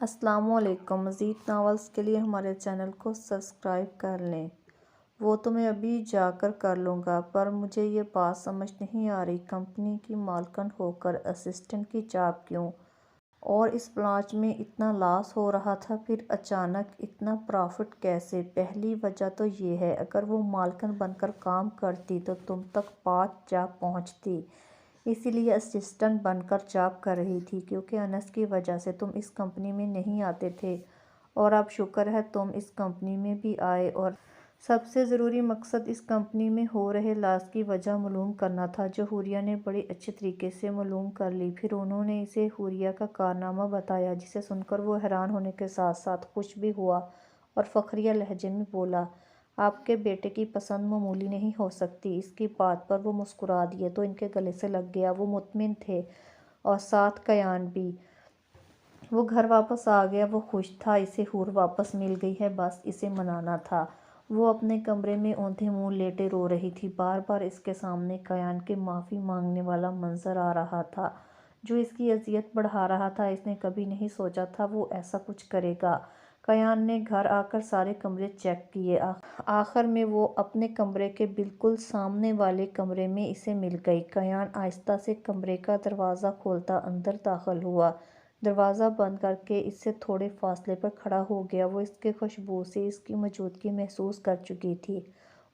السلام علیکم۔ مزید ناولز کے لیے ہمارے چینل کو سبسکرائب کر لیں۔ وہ تو میں ابھی جا کر لوں گا، پر مجھے یہ بات سمجھ نہیں آ رہی، کمپنی کی مالکن ہو کر اسسٹنٹ کی جاب کیوں؟ اور اس برانچ میں اتنا لاس ہو رہا تھا، پھر اچانک اتنا پرافٹ کیسے؟ پہلی وجہ تو یہ ہے، اگر وہ مالکن بن کر کام کرتی تو تم تک بات جا پہنچتی، اسی لیے اسسٹنٹ بن کر جاب کر رہی تھی، کیونکہ انس کی وجہ سے تم اس کمپنی میں نہیں آتے تھے، اور اب شکر ہے تم اس کمپنی میں بھی آئے، اور سب سے ضروری مقصد اس کمپنی میں ہو رہے لاس کی وجہ معلوم کرنا تھا، جو حوریہ نے بڑے اچھے طریقے سے معلوم کر لی۔ پھر انہوں نے اسے حوریہ کا کارنامہ بتایا، جسے سن کر وہ حیران ہونے کے ساتھ ساتھ خوش بھی ہوا، اور فخریہ لہجے میں بولا، آپ کے بیٹے کی پسند معمولی نہیں ہو سکتی۔ اس کی بات پر وہ مسکرا دیے تو ان کے گلے سے لگ گیا۔ وہ مطمئن تھے، اور ساتھ کیان بھی۔ وہ گھر واپس آ گیا، وہ خوش تھا، اسے حور واپس مل گئی ہے، بس اسے منانا تھا۔ وہ اپنے کمرے میں اوندھے منہ لیٹے رو رہی تھی، بار بار اس کے سامنے کیان کے معافی مانگنے والا منظر آ رہا تھا، جو اس کی اذیت بڑھا رہا تھا۔ اس نے کبھی نہیں سوچا تھا وہ ایسا کچھ کرے گا۔ کیان نے گھر آ کر سارے کمرے چیک کیے، آخر میں وہ اپنے کمرے کے بالکل سامنے والے کمرے میں اسے مل گئی۔ کیان آہستہ سے کمرے کا دروازہ کھولتا اندر داخل ہوا، دروازہ بند کر کے اس سے تھوڑے فاصلے پر کھڑا ہو گیا۔ وہ اس کے خوشبو سے اس کی موجودگی محسوس کر چکی تھی۔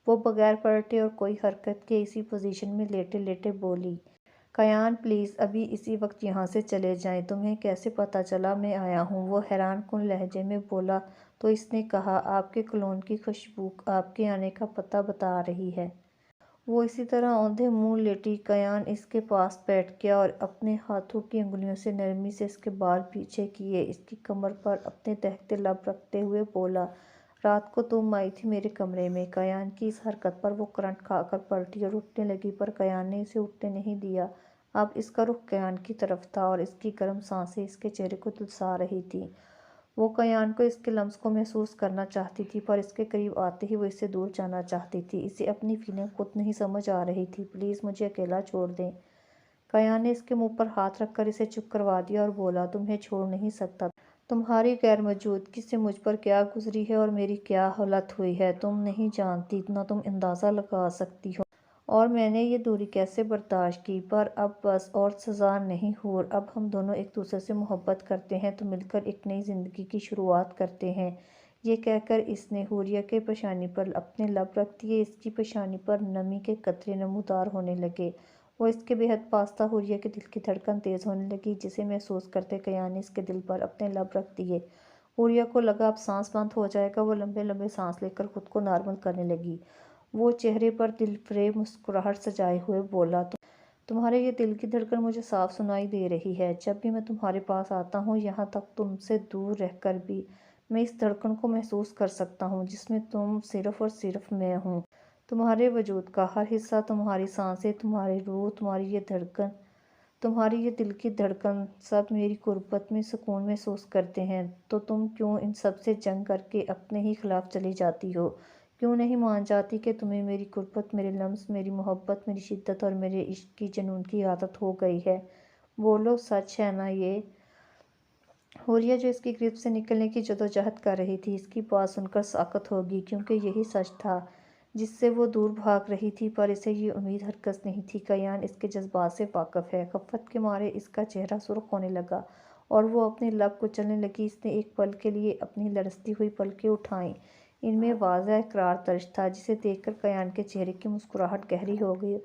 وہ بغیر پلٹے اور کوئی حرکت کیے اسی پوزیشن میں لیٹے لیٹے بولی، کیان پلیز ابھی اسی وقت یہاں سے چلے جائیں۔ تمہیں کیسے پتہ چلا میں آیا ہوں؟ وہ حیران کن لہجے میں بولا تو اس نے کہا، آپ کے کولون کی خوشبو آپ کے آنے کا پتہ بتا رہی ہے۔ وہ اسی طرح اوندھے منہ لیٹی۔ کیان اس کے پاس بیٹھ گیا اور اپنے ہاتھوں کی انگلیوں سے نرمی سے اس کے بال پیچھے کیے، اس کی کمر پر اپنے دہتے لب رکھتے ہوئے بولا، رات کو تم آئی تھی میرے کمرے میں۔ کیان کی اس حرکت پر وہ کرنٹ کھا کر پلٹی اور اٹھنے لگی، پر کیان نے اسے اٹھنے نہیں دیا۔ اب اس کا رخ کیان کی طرف تھا، اور اس کی گرم سانسیں اس کے چہرے کو جھلسا رہی تھیں۔ وہ کیان کو اس کے لمس کو محسوس کرنا چاہتی تھی، پر اس کے قریب آتے ہی وہ اس سے دور جانا چاہتی تھی۔ اسے اپنی فیلنگ خود نہیں سمجھ آ رہی تھی۔ پلیز مجھے اکیلا چھوڑ دیں۔ کیان نے اس کے منہ پر ہاتھ رکھ کر اسے چپ کروا دیا اور بولا، تمہیں چھوڑ نہیں سکتا۔ تمہاری غیر موجودگی سے مجھ پر کیا گزری ہے اور میری کیا حالت ہوئی ہے، تم نہیں جانتی، نہ تم اندازہ لگا سکتی ہو۔ اور میں نے یہ دوری کیسے برداشت کی، پر اب بس اور سزا نہیں حور، اب ہم دونوں ایک دوسرے سے محبت کرتے ہیں، تو مل کر ایک نئی زندگی کی شروعات کرتے ہیں۔ یہ کہہ کر اس نے حوریہ کے پیشانی پر اپنے لب رکھ دیے۔ اس کی پیشانی پر نمی کے قطرے نمودار ہونے لگے۔ وہ اس کے بے حد پاستہ حوریہ کے دل کی دھڑکن تیز ہونے لگی، جسے محسوس کرتے کیان نے اس کے دل پر اپنے لب رکھ دیے۔ حوریہ کو لگا اب سانس بند ہو جائے گا۔ وہ لمبے لمبے سانس لے کر خود کو نارمل کرنے لگی۔ وہ چہرے پر دل فریب مسکراہٹ سجائے ہوئے بولا، تمہارے یہ دل کی دھڑکن مجھے صاف سنائی دے رہی ہے۔ جب بھی میں تمہارے پاس آتا ہوں، یہاں تک تم سے دور رہ کر بھی، میں اس دھڑکن کو محسوس کر سکتا ہوں، جس میں تم صرف اور صرف میں ہوں۔ تمہارے وجود کا ہر حصہ، تمہاری سانسیں، تمہاری روح، تمہاری یہ دھڑکن، تمہاری یہ دل کی دھڑکن، سب میری قربت میں سکون محسوس کرتے ہیں۔ تو تم کیوں ان سب سے جنگ کر کے اپنے ہی خلاف چلی جاتی ہو؟ کیوں نہیں مان جاتی کہ تمہیں میری قربت، میرے لمس، میری محبت، میری شدت اور میرے عشق کی جنون کی عادت ہو گئی ہے؟ بولو، سچ ہے نا یہ؟ حوریہ جو اس کی گرفت سے نکلنے کی جدوجہد کر رہی تھی، اس کی بات سن کر ساکت ہو گئی، کیونکہ یہی سچ تھا جس سے وہ دور بھاگ رہی تھی، پر اسے یہ امید ہرگز نہیں تھی۔ کیان اس کے جذبات سے واقف ہے۔ خفت کے مارے اس کا چہرہ سرخ ہونے لگا اور وہ اپنے لب کچلنے لگی۔ اس نے ایک پل کے لیے اپنی لرزتی ہوئی پلکیں اٹھائیں، ان میں واضح اقرار درج تھا، جسے دیکھ کر کیان کے چہرے کی مسکراہٹ گہری ہو گئی،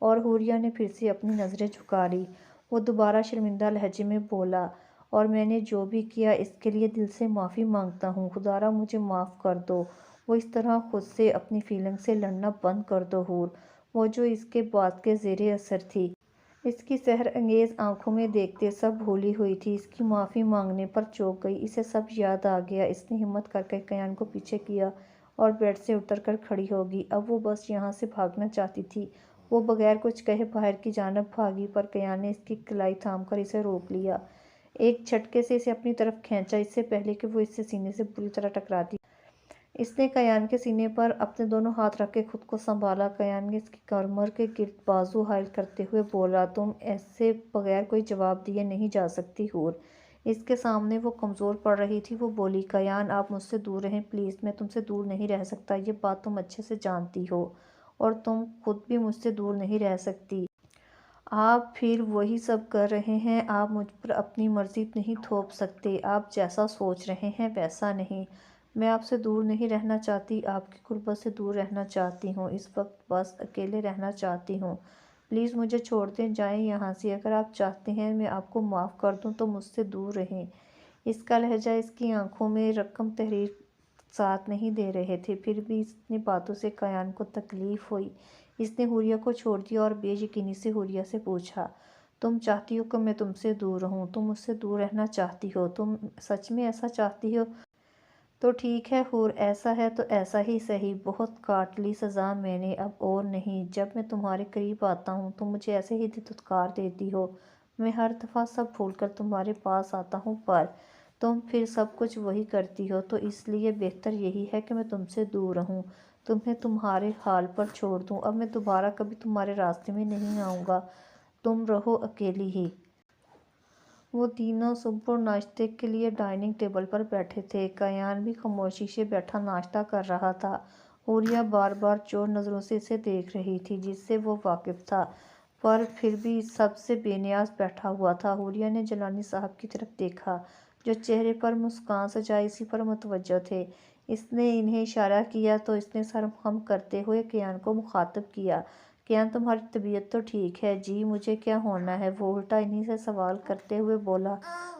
اور حوریہ نے پھر سے اپنی نظریں جھکا لیں۔ وہ دوبارہ شرمندہ لہجے میں بولا، اور میں نے جو بھی کیا اس کے لیے دل سے معافی مانگتا ہوں، خدا را مجھے معاف کر دو۔ وہ اس طرح خود سے، اپنی فیلنگ سے لڑنا بند کر دو حور، وہ جو اس کے بات کے زیر اثر تھی۔ اس کی سحر انگیز آنکھوں میں دیکھتے سب بھولی ہوئی تھی، اس کی معافی مانگنے پر چونک گئی۔ اسے سب یاد آ گیا۔ اس نے ہمت کر کے کیان کو پیچھے کیا اور بیڈ سے اتر کر کھڑی ہو گئی۔ اب وہ بس یہاں سے بھاگنا چاہتی تھی۔ وہ بغیر کچھ کہے باہر کی جانب بھاگی، پر کیان نے اس کی کلائی تھام کر اسے روک لیا، ایک جھٹکے سے اسے اپنی طرف کھینچا، اس سے پہلے کہ وہ اس سے سینے سے بری طرح ٹکراتی۔ اس نے کیان کے سینے پر اپنے دونوں ہاتھ رکھ کے خود کو سنبھالا۔ کیان نے اس کی کمر کے گرد بازو حائل کرتے ہوئے بولا، تم ایسے بغیر کوئی جواب دیے نہیں جا سکتی حور۔ اس کے سامنے وہ کمزور پڑ رہی تھی۔ وہ بولی، کیان آپ مجھ سے دور رہیں پلیز، میں تم سے دور نہیں رہ سکتا، یہ بات تم اچھے سے جانتی ہو، اور تم خود بھی مجھ سے دور نہیں رہ سکتی۔ آپ پھر وہی سب کر رہے ہیں، آپ مجھ پر اپنی مرضی نہیں تھوپ سکتے، آپ جیسا سوچ رہے ہیں ویسا نہیں۔ میں آپ سے دور نہیں رہنا چاہتی، آپ کی قربت سے دور رہنا چاہتی ہوں، اس وقت بس اکیلے رہنا چاہتی ہوں، پلیز مجھے چھوڑ دیں، جائیں یہاں سے، اگر آپ چاہتے ہیں میں آپ کو معاف کر دوں تو مجھ سے دور رہیں۔ اس کا لہجہ، اس کی آنکھوں میں رقم تحریر ساتھ نہیں دے رہے تھے، پھر بھی اتنی باتوں سے کیان کو تکلیف ہوئی۔ اس نے حوریہ کو چھوڑ دیا اور بے یقینی سے حوریہ سے پوچھا، تم چاہتی ہو کہ میں تم سے دور رہوں؟ تم مجھ سے دور رہنا چاہتی ہو؟ تم سچ میں ایسا چاہتی ہو؟ تو ٹھیک ہے حور، ایسا ہے تو ایسا ہی سہی، بہت کاٹ لی سزا میں نے، اب اور نہیں۔ جب میں تمہارے قریب آتا ہوں تم مجھے ایسے ہی دھتکار دیتی ہو، میں ہر دفعہ سب بھول کر تمہارے پاس آتا ہوں، پر تم پھر سب کچھ وہی کرتی ہو، تو اس لیے بہتر یہی ہے کہ میں تم سے دور رہوں، تمہیں تمہارے حال پر چھوڑ دوں، اب میں دوبارہ کبھی تمہارے راستے میں نہیں آؤں گا، تم رہو اکیلی ہی۔ وہ تینوں صبح ناشتے کے لیے ڈائننگ ٹیبل پر بیٹھے تھے، کیان بھی خاموشی سے بیٹھا ناشتہ کر رہا تھا۔ حوریہ بار بار چور نظروں سے اسے دیکھ رہی تھی، جس سے وہ واقف تھا، پر پھر بھی سب سے بے نیاز بیٹھا ہوا تھا۔ حوریہ نے جیلانی صاحب کی طرف دیکھا، جو چہرے پر مسکان سجائے اسی پر متوجہ تھے۔ اس نے انہیں اشارہ کیا تو اس نے سر خم کرتے ہوئے کیان کو مخاطب کیا، کیان تمہاری طبیعت تو ٹھیک ہے؟ جی، مجھے کیا ہونا ہے؟ وہ الٹا انہی سے سوال کرتے ہوئے بولا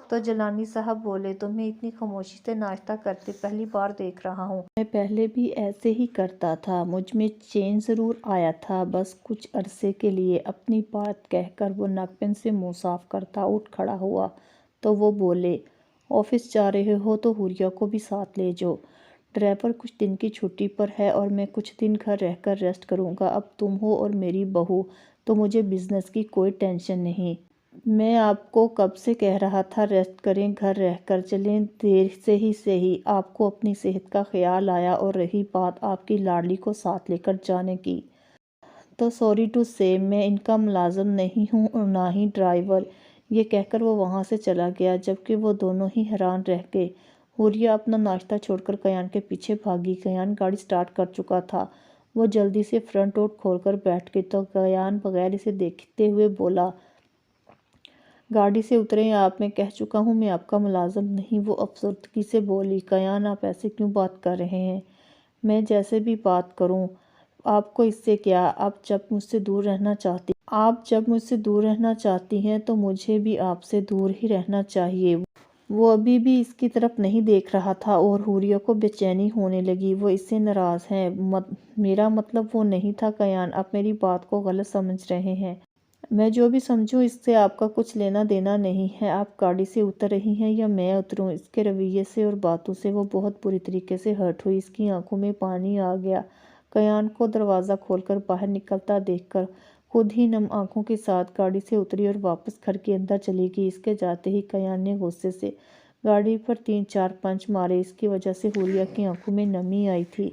تو جیلانی صاحب بولے، تمہیں اتنی خاموشی سے ناشتہ کرتے پہلی بار دیکھ رہا ہوں۔ میں پہلے بھی ایسے ہی کرتا تھا، مجھ میں چینج ضرور آیا تھا، بس کچھ عرصے کے لیے۔ اپنی بات کہہ کر وہ نیپکن سے منہ صاف کرتا اٹھ کھڑا ہوا تو وہ بولے، آفس جا رہے ہو تو حوریہ کو بھی ساتھ لے جاؤ، ڈرائیور کچھ دن کی چھٹی پر ہے اور میں کچھ دن گھر رہ کر ریسٹ کروں گا، اب تم ہو اور میری بہو تو مجھے بزنس کی کوئی ٹینشن نہیں۔ میں آپ کو کب سے کہہ رہا تھا ریسٹ کریں، گھر رہ کر چلیں، دیر سے ہی صحیح آپ کو اپنی صحت کا خیال آیا، اور رہی بات آپ کی لاڈلی کو ساتھ لے کر جانے کی، تو سوری ٹو سے میں ان کا ملازم نہیں ہوں اور نہ ہی ڈرائیور۔ یہ کہہ کر وہ وہاں سے چلا گیا، جبکہ وہ دونوں ہی حیران رہ گئے۔ حوریہ اپنا ناشتہ چھوڑ کر کیان کے پیچھے بھاگی۔ کیان گاڑی سٹارٹ کر چکا تھا، وہ جلدی سے فرنٹ ڈور کھول کر بیٹھ گئی تو کیان بغیر اسے دیکھتے ہوئے بولا، گاڑی سے اتریں آپ، میں کہہ چکا ہوں میں آپ کا ملازم نہیں۔ وہ افسردگی سے بولی، کیان آپ ایسے کیوں بات کر رہے ہیں؟ میں جیسے بھی بات کروں آپ کو اس سے کیا؟ آپ جب مجھ سے دور رہنا چاہتی ہیں تو مجھے بھی آپ سے دور ہی رہنا چاہیے۔ وہ ابھی بھی اس کی طرف نہیں دیکھ رہا تھا اور حوریہ کو بے چینی ہونے لگی، وہ اس سے ناراض ہیں؟ میرا مطلب وہ نہیں تھا کیان، آپ میری بات کو غلط سمجھ رہے ہیں۔ میں جو بھی سمجھوں اس سے آپ کا کچھ لینا دینا نہیں ہے۔ آپ گاڑی سے اتر رہی ہیں یا میں اتروں؟ اس کے رویے سے اور باتوں سے وہ بہت بری طریقے سے ہرٹ ہوئی، اس کی آنکھوں میں پانی آ گیا۔ کیان کو دروازہ کھول کر باہر نکلتا دیکھ کر خود ہی نم آنکھوں کے ساتھ گاڑی سے اتری اور واپس گھر کے اندر چلی گئی۔ اس کے جاتے ہی کیان نے غصے سے گاڑی پر 3-4 پنچ مارے، اس کی وجہ سے حوریہ کی آنکھوں میں نمی آئی تھی،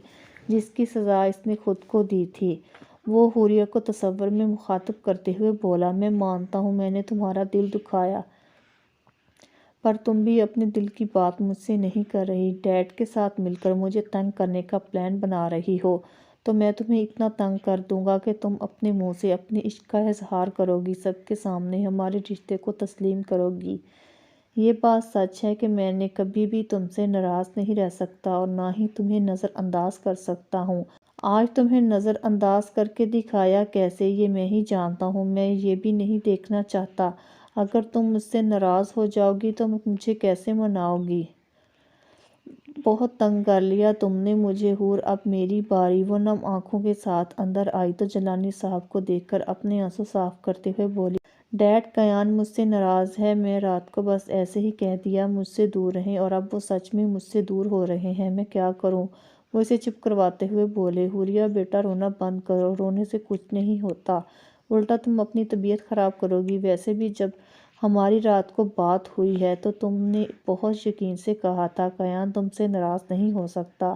جس کی سزا اس نے خود کو دی تھی۔ وہ حوریہ کو تصور میں مخاطب کرتے ہوئے بولا، میں مانتا ہوں میں نے تمہارا دل دکھایا، پر تم بھی اپنے دل کی بات مجھ سے نہیں کر رہی، ڈیڈ کے ساتھ مل کر مجھے تنگ کرنے کا پلان بنا رہی ہو، تو میں تمہیں اتنا تنگ کر دوں گا کہ تم اپنے منہ سے اپنے عشق کا اظہار کرو گی، سب کے سامنے ہمارے رشتے کو تسلیم کرو گی۔ یہ بات سچ ہے کہ میں نے کبھی بھی تم سے ناراض نہیں رہ سکتا اور نہ ہی تمہیں نظر انداز کر سکتا ہوں۔ آج تمہیں نظر انداز کر کے دکھایا کیسے یہ میں ہی جانتا ہوں۔ میں یہ بھی نہیں دیکھنا چاہتا اگر تم مجھ سے ناراض ہو جاؤ گی تو مجھے کیسے مناؤ گی؟ بہت تنگ کر لیا تم نے مجھے حور، اب میری باری۔ وہ نم آنکھوں کے ساتھ اندر آئی تو جیلانی صاحب کو دیکھ کر اپنے آنسو صاف کرتے ہوئے بولی، ڈیڈ کیان مجھ سے ناراض ہے، میں رات کو بس ایسے ہی کہہ دیا مجھ سے دور رہیں، اور اب وہ سچ میں مجھ سے دور ہو رہے ہیں، میں کیا کروں؟ وہ اسے چپ کرواتے ہوئے بولے، حوریہ بیٹا رونا بند کرو، رونے سے کچھ نہیں ہوتا، الٹا تم اپنی طبیعت خراب کرو گی۔ ویسے بھی جب ہماری رات کو بات ہوئی ہے تو تم نے بہت یقین سے کہا تھا کیان تم سے ناراض نہیں ہو سکتا،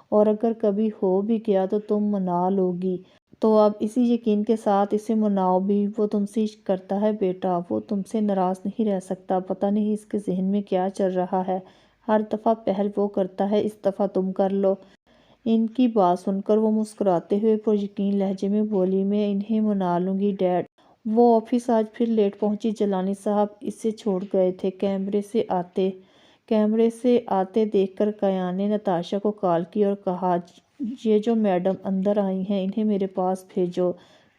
اور اگر کبھی ہو بھی گیا تو تم منا لو گی، تو اب اسی یقین کے ساتھ اسے مناؤ بھی، وہ تم سے عشق کرتا ہے بیٹا، وہ تم سے ناراض نہیں رہ سکتا۔ پتہ نہیں اس کے ذہن میں کیا چل رہا ہے، ہر دفعہ پہل وہ کرتا ہے، اس دفعہ تم کر لو۔ ان کی بات سن کر وہ مسکراتے ہوئے پر یقین لہجے میں بولی، میں انہیں منا لوں گی ڈیڈ۔ وہ آفس آج پھر لیٹ پہنچی۔ جیلانی صاحب اسے چھوڑ گئے تھے۔ کیمرے سے آتے دیکھ کر کیان نے نتاشا کو کال کی اور کہا، یہ جو میڈم اندر آئی ہیں انہیں میرے پاس بھیجو۔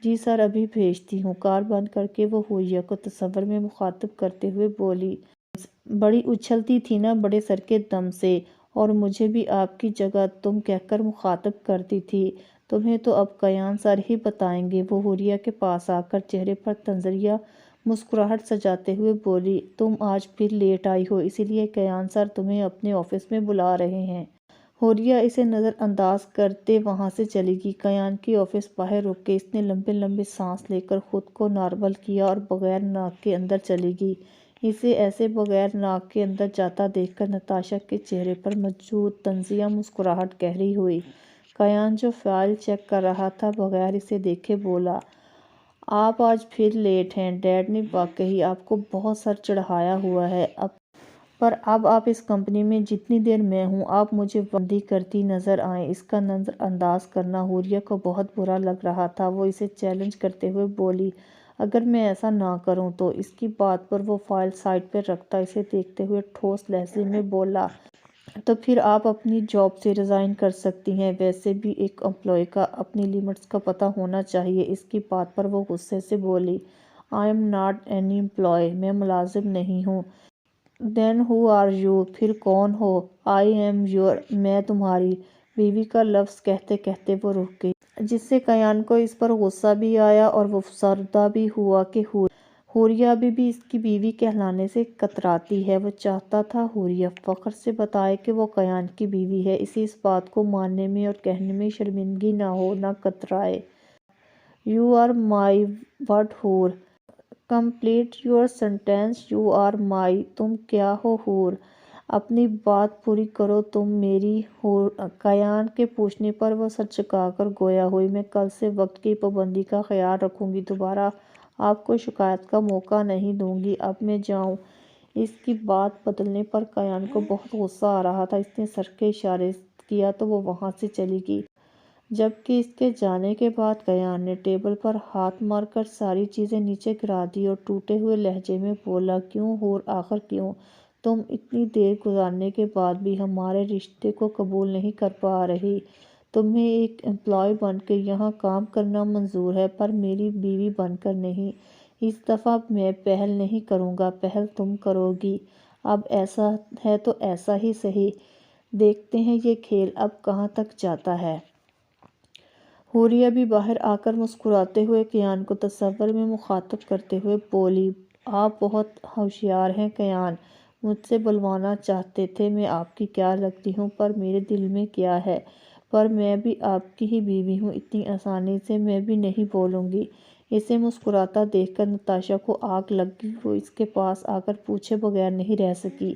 جی سر، ابھی بھیجتی ہوں۔ کار بند کر کے وہ حوریہ کو تصور میں مخاطب کرتے ہوئے بولی، بڑی اچھلتی تھی نا بڑے سر کے دم سے، اور مجھے بھی آپ کی جگہ تم کہہ کر مخاطب کرتی تھی۔ تمہیں تو اب کیان سر ہی بتائیں گے۔ وہ حوریہ کے پاس آ کر چہرے پر طنزیہ مسکراہٹ سجاتے ہوئے بولی، تم آج پھر لیٹ آئی ہو، اسی لیے کیان سر تمہیں اپنے آفس میں بلا رہے ہیں۔ حوریہ اسے نظر انداز کرتے وہاں سے چلی گئی۔ کیان کے آفس باہر رک کے اس نے لمبے لمبے سانس لے کر خود کو نارمل کیا اور بغیر ناک کے اندر چلی گئی۔ اسے ایسے بغیر ناک کے اندر جاتا دیکھ کر نتاشا کے چہرے پر موجود طنزیہ مسکراہٹ گہری ہوئی۔ کیان جو فائل چیک کر رہا تھا بغیر اسے دیکھے بولا، آپ آج پھر لیٹ ہیں۔ ڈیڈ نے واقعی آپ کو بہت سر چڑھایا ہوا ہے، پر اب آپ اس کمپنی میں جتنی دیر میں ہوں آپ مجھے بندی کرتی نظر آئیں۔ اس کا نظر انداز کرنا حوریہ کو بہت برا لگ رہا تھا۔ وہ اسے چیلنج کرتے ہوئے بولی، اگر میں ایسا نہ کروں تو؟ اس کی بات پر وہ فائل سائڈ پر رکھتا اسے دیکھتے ہوئے ٹھوس لہجے میں بولا، تو پھر آپ اپنی جاب سے ریزائن کر سکتی ہیں۔ ویسے بھی ایک امپلائی کا اپنی لیمٹس کا پتہ ہونا چاہیے۔ اس کی بات پر وہ غصے سے بولی، I am not any employee, میں ملازم نہیں ہوں۔ دین ہو آر یو، پھر کون ہو؟ آئی ایم یور، میں تمہاری بیوی کا لفظ کہتے کہتے وہ رک گئی، جس سے کیان کو اس پر غصہ بھی آیا اور وہ افسردہ بھی ہوا کہ حوریہ ابھی بھی اس کی بیوی کہلانے سے کتراتی ہے۔ وہ چاہتا تھا حوریہ فخر سے بتائے کہ وہ کیان کی بیوی ہے، اسے اس بات کو ماننے میں اور کہنے میں شرمندگی نہ ہو، نہ کترائے۔ You are my what Hoor, complete your sentence, you are my, تم کیا ہو حور، اپنی بات پوری کرو تم میری حور۔ کیان کے پوچھنے پر وہ سر جھکا کر گویا ہوئی، میں کل سے وقت کی پابندی کا خیال رکھوں گی، دوبارہ آپ کو شکایت کا موقع نہیں دوں گی، اب میں جاؤں۔ اس کی بات بدلنے پر کیان کو بہت غصہ آ رہا تھا۔ اس نے سر کے اشارے کیا تو وہ وہاں سے چلی گئی، جبکہ اس کے جانے کے بعد کیان نے ٹیبل پر ہاتھ مار کر ساری چیزیں نیچے گرا دی اور ٹوٹے ہوئے لہجے میں بولا، کیوں حور، آخر کیوں؟ تم اتنی دیر گزارنے کے بعد بھی ہمارے رشتے کو قبول نہیں کر پا رہی۔ تمہیں ایک امپلائی بن کے یہاں کام کرنا منظور ہے، پر میری بیوی بن کر نہیں۔ اس دفعہ میں پہل نہیں کروں گا، پہل تم کرو گی۔ اب ایسا ہے تو ایسا ہی سہی، دیکھتے ہیں یہ کھیل اب کہاں تک جاتا ہے۔ حوریہ بھی باہر آ کر مسکراتے ہوئے کیان کو تصور میں مخاطب کرتے ہوئے بولی، آپ بہت ہوشیار ہیں کیان، مجھ سے بلوانا چاہتے تھے، میں آپ کی کیا لگتی ہوں، پر میرے دل میں کیا ہے، پر میں بھی آپ کی ہی بیوی ہوں، اتنی آسانی سے میں بھی نہیں بولوں گی۔ اسے مسکراتا دیکھ کر نتاشا کو آگ لگ گئی۔ وہ اس کے پاس آ کر پوچھے بغیر نہیں رہ سکی،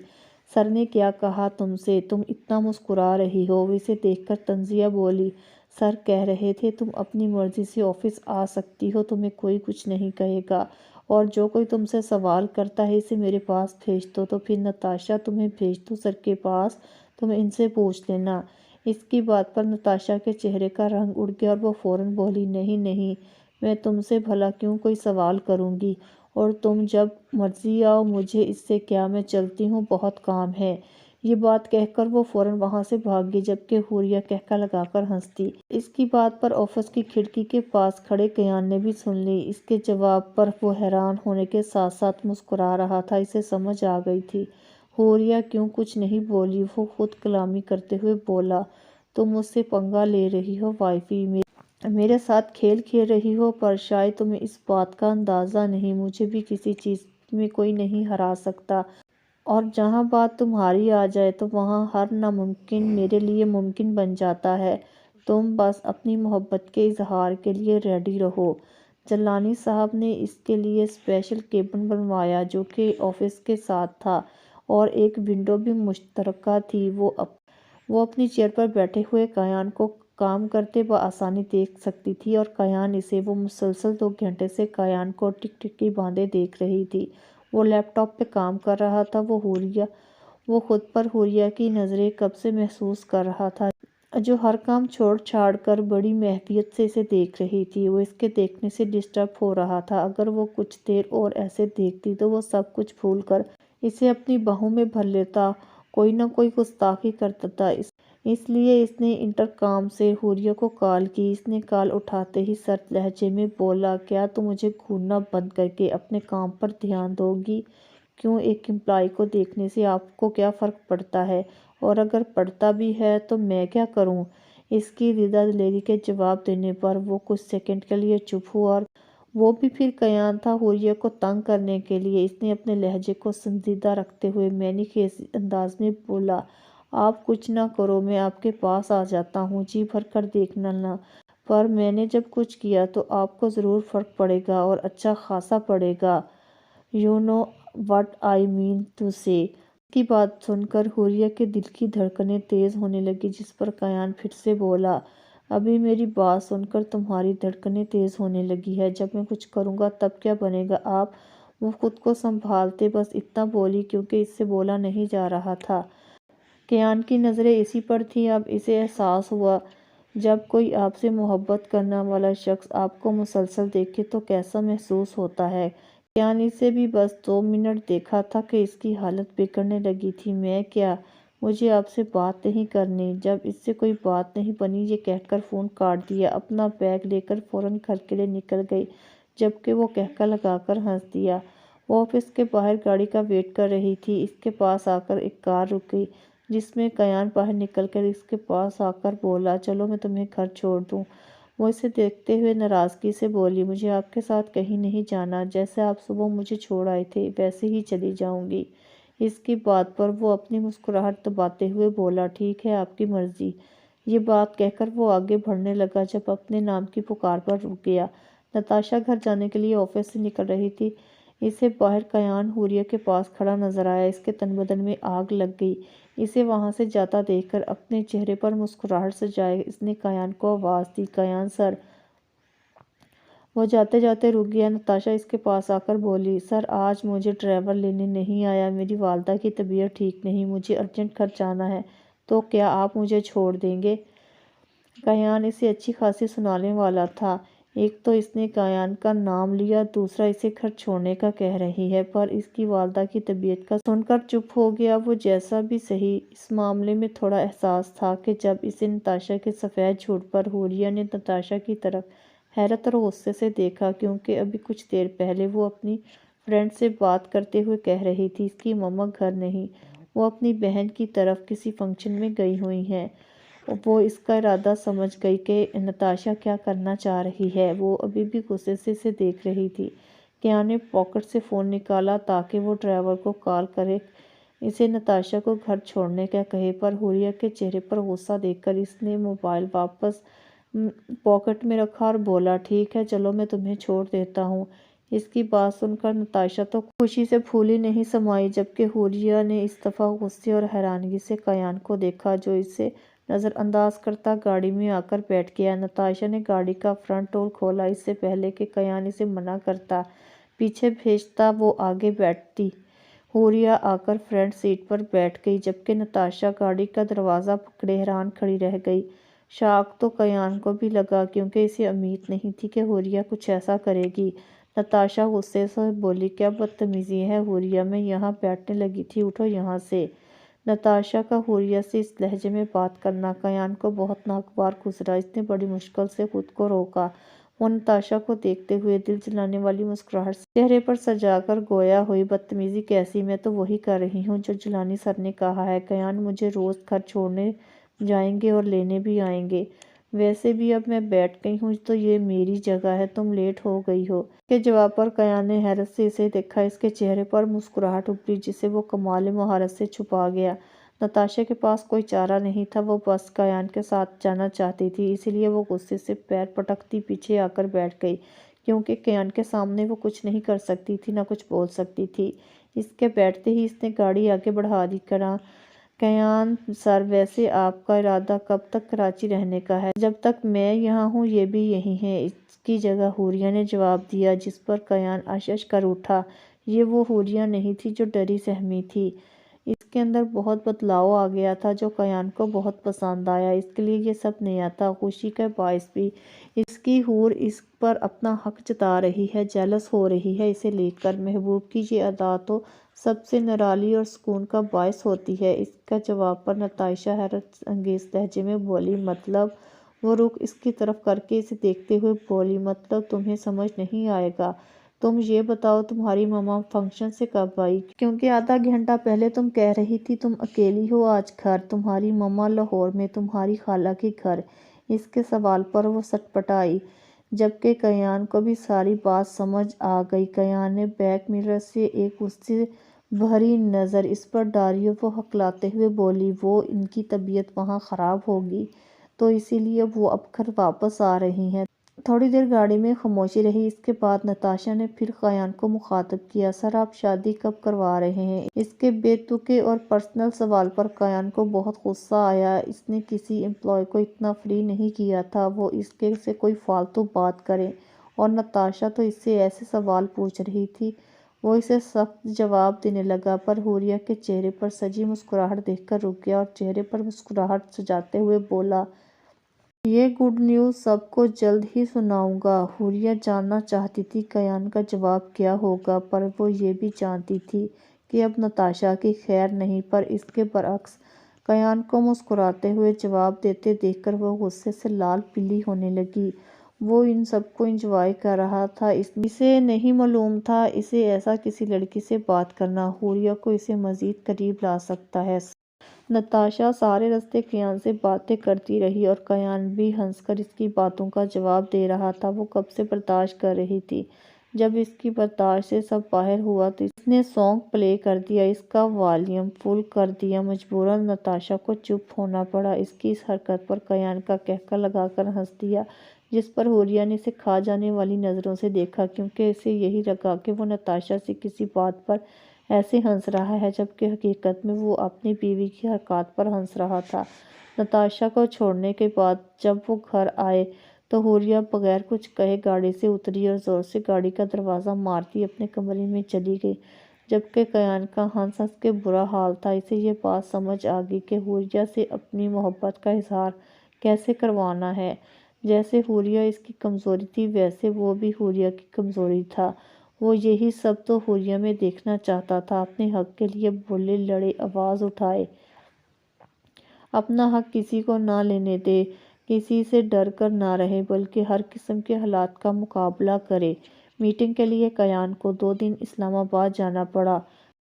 سر نے کیا کہا تم سے، تم اتنا مسکرا رہی ہو؟ وہ اسے دیکھ کر طنزیہ بولی، سر کہہ رہے تھے تم اپنی مرضی سے آفس آ سکتی ہو، تمہیں کوئی کچھ نہیں کہے گا، اور جو کوئی تم سے سوال کرتا ہے اسے میرے پاس بھیج دو۔ تو پھر نتاشا تمہیں بھیج دوں سر کے پاس، تم ان سے پوچھ لینا۔ اس کی بات پر نتاشا کے چہرے کا رنگ اڑ گیا اور وہ فوراً بولی، نہیں نہیں، میں تم سے بھلا کیوں کوئی سوال کروں گی، اور تم جب مرضی آؤ، مجھے اس سے کیا، میں چلتی ہوں، بہت کام ہے۔ یہ بات کہہ کر وہ فوراً وہاں سے بھاگ گئی، جبکہ حوریہ قہقہ لگا کر ہنستی۔ اس کی بات پر آفس کی کھڑکی کے پاس کھڑے کیان نے بھی سن لی۔ اس کے جواب پر وہ حیران ہونے کے ساتھ ساتھ مسکرا رہا تھا۔ اسے سمجھ آ گئی تھی حوریہ کیوں کچھ نہیں بولی۔ وہ خود کلامی کرتے ہوئے بولا، تم مجھ سے پنگا لے رہی ہو وائفی، میرے ساتھ کھیل کھیل رہی ہو، پر شاید تمہیں اس بات کا اندازہ نہیں، مجھے بھی کسی چیز میں کوئی نہیں ہرا سکتا، اور جہاں بات تمہاری آ جائے تو وہاں ہر ناممکن میرے لیے ممکن بن جاتا ہے۔ تم بس اپنی محبت کے اظہار کے لیے ریڈی رہو۔ جیلانی صاحب نے اس کے لیے اسپیشل کیبن بنوایا جو کہ آفس کے ساتھ تھا، اور ایک ونڈو بھی مشترکہ تھی۔ وہ اپنی چیئر پر بیٹھے ہوئے کیان کو کام کرتے بآسانی دیکھ سکتی تھی، اور کیان اسے وہ مسلسل 2 گھنٹے سے کیان کو ٹکی باندھے دیکھ رہی تھی۔ وہ لیپ ٹاپ پہ کام کر رہا تھا، وہ خود پر حوریہ کی نظریں کب سے محسوس کر رہا تھا، جو ہر کام چھوڑ چھاڑ کر بڑی محبت سے اسے دیکھ رہی تھی۔ وہ اس کے دیکھنے سے ڈسٹرب ہو رہا تھا۔ اگر وہ کچھ دیر اور ایسے دیکھتی تو وہ سب کچھ بھول کر اسے اپنی باہوں میں بھر لیتا، کوئی نہ کوئی گستاخی کرتا تھا۔ اس لیے اس نے انٹرکام سے حوریہ کو کال کی۔ اس نے کال اٹھاتے ہی سرد لہجے میں بولا، کیا تم مجھے گھورنا بند کر کے اپنے کام پر دھیان دو گی؟ کیوں؟ ایک امپلائی کو دیکھنے سے آپ کو کیا فرق پڑتا ہے؟ اور اگر پڑتا بھی ہے تو میں کیا کروں؟ اس کی رضا دلیری کے جواب دینے پر وہ کچھ سیکنڈ کے لیے چپ ہوا، اور وہ بھی پھر کیان تھا حوریہ کو تنگ کرنے کے لیے۔ اس نے اپنے لہجے کو سنجیدہ رکھتے ہوئے معنی خیز انداز میں بولا، آپ کچھ نہ کرو، میں آپ کے پاس آ جاتا ہوں، جی بھر کر دیکھنا نا، پر میں نے جب کچھ کیا تو آپ کو ضرور فرق پڑے گا، اور اچھا خاصا پڑے گا۔ You know what I mean to say. اس کی بات سن کر حوریہ کے دل کی دھڑکنیں تیز ہونے لگی، جس پر کیان پھر سے بولا، ابھی میری بات سن کر تمہاری دھڑکنیں تیز ہونے لگی ہے، جب میں کچھ کروں گا تب کیا بنے گا آپ؟ وہ خود کو سنبھالتے بس اتنا بولی کیونکہ اس سے بولا نہیں جا رہا تھا۔ کیان کی نظریں اسی پر تھیں۔ اب اسے احساس ہوا، جب کوئی آپ سے محبت کرنے والا شخص آپ کو مسلسل دیکھے تو کیسا محسوس ہوتا ہے۔ کیان اسے بھی بس 2 منٹ دیکھا تھا کہ اس کی حالت بگڑنے لگی تھی۔ میں کیا؟ مجھے آپ سے بات نہیں کرنی۔ جب اس سے کوئی بات نہیں بنی یہ کہہ کر فون کاٹ دیا، اپنا بیگ لے کر فوراً گھر کے لیے نکل گئی، جبکہ وہ قہقہ لگا کر ہنس دیا۔ وہ آفس کے باہر گاڑی کا ویٹ کر رہی تھی۔ اس کے پاس آ کر ایک کار رکی، جس میں کیان باہر نکل کر اس کے پاس آ کر بولا، چلو میں تمہیں گھر چھوڑ دوں۔ وہ اسے دیکھتے ہوئے ناراضگی سے بولی، مجھے آپ کے ساتھ کہیں نہیں جانا، جیسے آپ صبح مجھے چھوڑ آئے تھے ویسے ہی چلی جاؤں گی۔ اس کی بات پر وہ اپنی مسکراہٹ دباتے ہوئے بولا، ٹھیک ہے آپ کی مرضی۔ یہ بات کہہ کر وہ آگے بڑھنے لگا جب اپنے نام کی پکار پر رک گیا۔ نتاشا گھر جانے کے لیے آفس سے نکل رہی تھی۔ اسے باہر کیان حوریہ کے پاس کھڑا نظر آیا۔ اس کے تن بدن میں آگ لگ گئی۔ اسے وہاں سے جاتا دیکھ کر اپنے چہرے پر مسکراہٹ سجائے اس نے کیان کو آواز دی، کیان سر۔ وہ جاتے جاتے رک گیا۔ نتاشا اس کے پاس آ کر بولی، سر آج مجھے ڈرائیور لینے نہیں آیا، میری والدہ کی طبیعت ٹھیک نہیں، مجھے ارجنٹ گھر جانا ہے، تو کیا آپ مجھے چھوڑ دیں گے؟ کیان اسے اچھی خاصی سنانے والا تھا۔ ایک تو اس نے کیان کا نام لیا، دوسرا اسے گھر چھوڑنے کا کہہ رہی ہے، پر اس کی والدہ کی طبیعت کا سن کر چپ ہو گیا۔ وہ جیسا بھی سہی، اس معاملے میں تھوڑا احساس تھا کہ جب اسے نتاشا کے سفید جھوٹ پر حوریہ نے نتاشا کی طرف حیرت اور غصے سے دیکھا، کیونکہ ابھی کچھ دیر پہلے وہ اپنی فرینڈ سے بات کرتے ہوئے کہہ رہی تھی اس کی مما گھر نہیں، وہ اپنی بہن کی طرف کسی فنکشن میں گئی ہوئی ہیں۔ وہ اس کا ارادہ سمجھ گئی کہ نتاشا کیا کرنا چاہ رہی ہے۔ وہ ابھی بھی غصے سے اسے دیکھ رہی تھی۔ کیان نے پاکٹ سے فون نکالا تاکہ وہ ڈرائیور کو کال کرے اسے نتاشا کو گھر چھوڑنے کا کہے، پر حوریہ کے چہرے پر غصہ دیکھ کر اس نے موبائل واپس پاکٹ میں رکھا اور بولا، ٹھیک ہے چلو میں تمہیں چھوڑ دیتا ہوں۔ اس کی بات سن کر نتاشا تو خوشی سے پھولی نہیں سمائی، جبکہ حوریہ نے اس دفعہ غصے اور حیرانگی سے کیان کو دیکھا، جو اسے نظر انداز کرتا گاڑی میں آ کر بیٹھ گیا۔ نتاشا نے گاڑی کا فرنٹ ڈور کھولا۔ اس سے پہلے کہ کیان اسے منع کرتا، پیچھے بھیجتا، وہ آگے بیٹھتی۔ حوریہ آ کر فرنٹ سیٹ پر بیٹھ گئی، جبکہ نتاشا گاڑی کا دروازہ پکڑے حیران کھڑی رہ گئی۔ شاک تو کیان کو بھی لگا، کیونکہ اسے امید نہیں تھی کہ حوریہ کچھ ایسا کرے گی۔ نتاشا غصے سے بولی، کیا بدتمیزی ہے حوریہ، میں یہاں بیٹھنے لگی تھی، اٹھو یہاں سے۔ نتاشا کا حوریہ سے اس لہجے میں بات کرنا کیان کو بہت ناگوار گزرا۔ اس نے بڑی مشکل سے خود کو روکا۔ وہ نتاشا کو دیکھتے ہوئے دل جلانے والی مسکراہٹ چہرے پر سجا کر گویا ہوئی، بدتمیزی کیسی؟ میں تو وہی کر رہی ہوں جو جیلانی سر نے کہا ہے، کیان مجھے روز گھر چھوڑنے جائیں گے اور لینے بھی آئیں گے، ویسے بھی اب میں بیٹھ گئی ہوں تو یہ میری جگہ ہے، تم لیٹ ہو گئی ہو۔ اس کے جواب پر کیان نے حیرت سے اسے دیکھا۔ اس کے چہرے پر مسکراہٹ ابھری جسے وہ کمال مہارت سے چھپا گیا۔ نتاشا کے پاس کوئی چارہ نہیں تھا، وہ بس کیان کے ساتھ جانا چاہتی تھی، اسی لیے وہ غصے سے پیر پٹکتی پیچھے آ کر بیٹھ گئی، کیونکہ کیان کے سامنے وہ کچھ نہیں کر سکتی تھی، نہ کچھ بول سکتی تھی۔ اس کے بیٹھتے ہی اس نے گاڑی آگے بڑھا دی۔ کیان سر، ویسے آپ کا ارادہ کب تک کراچی رہنے کا ہے؟ جب تک میں یہاں ہوں یہ بھی یہی ہے اس کی جگہ، حوریہ نے جواب دیا، جس پر کیان اش کر اٹھا۔ یہ وہ حوریہ نہیں تھی جو ڈری سہمی تھی۔ اس کے اندر بہت بدلاؤ آ گیا تھا جو کیان کو بہت پسند آیا۔ اس کے لیے یہ سب نیا تھا، خوشی کا باعث بھی۔ اس کی حور اس پر اپنا حق جتا رہی ہے، جیلس ہو رہی ہے اسے لے کر۔ محبوب کی یہ ادا تو سب سے نرالی اور سکون کا باعث ہوتی ہے۔ اس کا جواب پر نتاشا حیرت انگیز لہجے میں بولی، مطلب؟ وہ رخ اس کی طرف کر کے اسے دیکھتے ہوئے بولی، مطلب تمہیں سمجھ نہیں آئے گا۔ تم یہ بتاؤ تمہاری ماما فنکشن سے کب آئی؟ کیونکہ آدھا گھنٹہ پہلے تم کہہ رہی تھی تم اکیلی ہو آج گھر۔ تمہاری ماما لاہور میں تمہاری خالہ کے گھر۔ اس کے سوال پر وہ سٹ پٹائی، جبکہ کیان کو بھی ساری بات سمجھ آ گئی۔ کیان نے بیک مرر سے ایک غصے بھری نظر اس پر ڈالی اور وہ ہکلاتے ہوئے بولی، وہ ان کی طبیعت وہاں خراب ہوگی تو اسی لیے وہ اب گھر واپس آ رہی ہیں۔ تھوڑی دیر گاڑی میں خاموشی رہی۔ اس کے بعد نتاشا نے پھر کیان کو مخاطب کیا، سر آپ شادی کب کروا رہے ہیں؟ اس کے بے تکے اور پرسنل سوال پر کیان کو بہت غصہ آیا۔ اس نے کسی امپلائی کو اتنا فری نہیں کیا تھا وہ اس کے سے کوئی فالتو بات کرے، اور نتاشا تو اس سے ایسے سوال پوچھ رہی تھی۔ وہ اسے سخت جواب دینے لگا، پر حوریہ کے چہرے پر سجی مسکراہٹ دیکھ کر رک گیا اور چہرے پر مسکراہٹ سجاتے ہوئے بولا، یہ گڈ نیوز سب کو جلد ہی سناؤں گا۔ حوریہ جاننا چاہتی تھی کیان کا جواب کیا ہوگا، پر وہ یہ بھی جانتی تھی کہ اب نتاشا کی خیر نہیں، پر اس کے برعکس کیان کو مسکراتے ہوئے جواب دیتے دیکھ کر وہ غصے سے لال پیلی ہونے لگی۔ وہ ان سب کو انجوائے کر رہا تھا، اسے نہیں معلوم تھا اسے ایسا کسی لڑکی سے بات کرنا حوریہ کو اسے مزید قریب لا سکتا ہے۔ نتاشا سارے راستے کیان سے باتیں کرتی رہی اور کیان بھی ہنس کر اس کی باتوں کا جواب دے رہا تھا۔ وہ کب سے برداشت کر رہی تھی، جب اس کی برداشت سے سب باہر ہوا تو اس نے سانگ پلے کر دیا، اس کا والیوم فل کر دیا۔ مجبوراً نتاشا کو چپ ہونا پڑا۔ اس کی اس حرکت پر کیان کا قہقہ لگا کر ہنس دیا، جس پر حوریہ نے اسے کھا جانے والی نظروں سے دیکھا، کیونکہ اسے یہی لگا کہ وہ نتاشا سے کسی بات پر ایسے ہنس رہا ہے جبکہ حقیقت میں وہ اپنی بیوی کی حرکات پر ہنس رہا تھا۔ نتاشا کو چھوڑنے کے بعد جب وہ گھر آئے تو حوریہ بغیر کچھ کہے گاڑی سے اتری اور زور سے گاڑی کا دروازہ مارتی اپنے کمرے میں چلی گئی، جبکہ کیان کا ہنس ہنس کے برا حال تھا۔ اسے یہ بات سمجھ آ گئی کہ حوریہ سے اپنی محبت کا اظہار کیسے کروانا ہے۔ جیسے حوریہ اس کی کمزوری تھی ویسے وہ بھی حوریہ کی کمزوری تھا۔ وہ یہی سب تو حوریہ میں دیکھنا چاہتا تھا، اپنے حق کے لیے بولے، لڑے، آواز اٹھائے، اپنا حق کسی کو نہ لینے دے، کسی سے ڈر کر نہ رہے بلکہ ہر قسم کے حالات کا مقابلہ کرے۔ میٹنگ کے لیے کیان کو 2 دن اسلام آباد جانا پڑا۔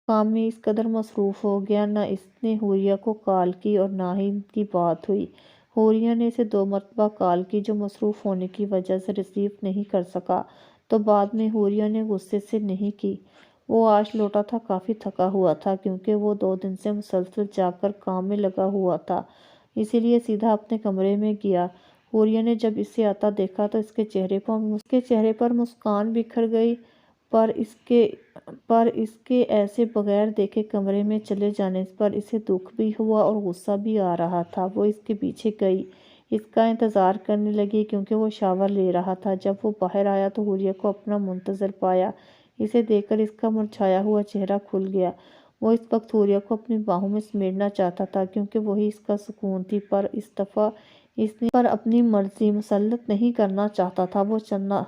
کام میں اس قدر مصروف ہو گیا، نہ اس نے حوریہ کو کال کی اور نہ ہی ان کی بات ہوئی۔ حوریہ نے اسے 2 مرتبہ کال کی جو مصروف ہونے کی وجہ سے ریسیو نہیں کر سکا، تو بعد میں حوریہ نے غصے سے نہیں کی۔ وہ آج لوٹا تھا، کافی تھکا ہوا تھا کیونکہ وہ 2 دن سے مسلسل جاگ کر کام میں لگا ہوا تھا، اسی لیے سیدھا اپنے کمرے میں گیا۔ حوریہ نے جب اسے آتا دیکھا تو اس کے چہرے پر مسکان بکھر گئی، پر اس کے ایسے بغیر دیکھے کمرے میں چلے جانے پر اسے دکھ بھی ہوا اور غصہ بھی آ رہا تھا۔ وہ اس کے پیچھے گئی، اس کا انتظار کرنے لگی کیونکہ وہ شاور لے رہا تھا۔ جب وہ باہر آیا تو حوریہ کو اپنا منتظر پایا۔ اسے دیکھ کر اس کا مرجھایا ہوا چہرہ کھل گیا۔ وہ اس وقت حوریہ کو اپنی باہوں میں سمیٹنا چاہتا تھا کیونکہ وہی اس کا سکون تھی، پر اس دفعہ اس نے پر اپنی مرضی مسلط نہیں کرنا چاہتا تھا۔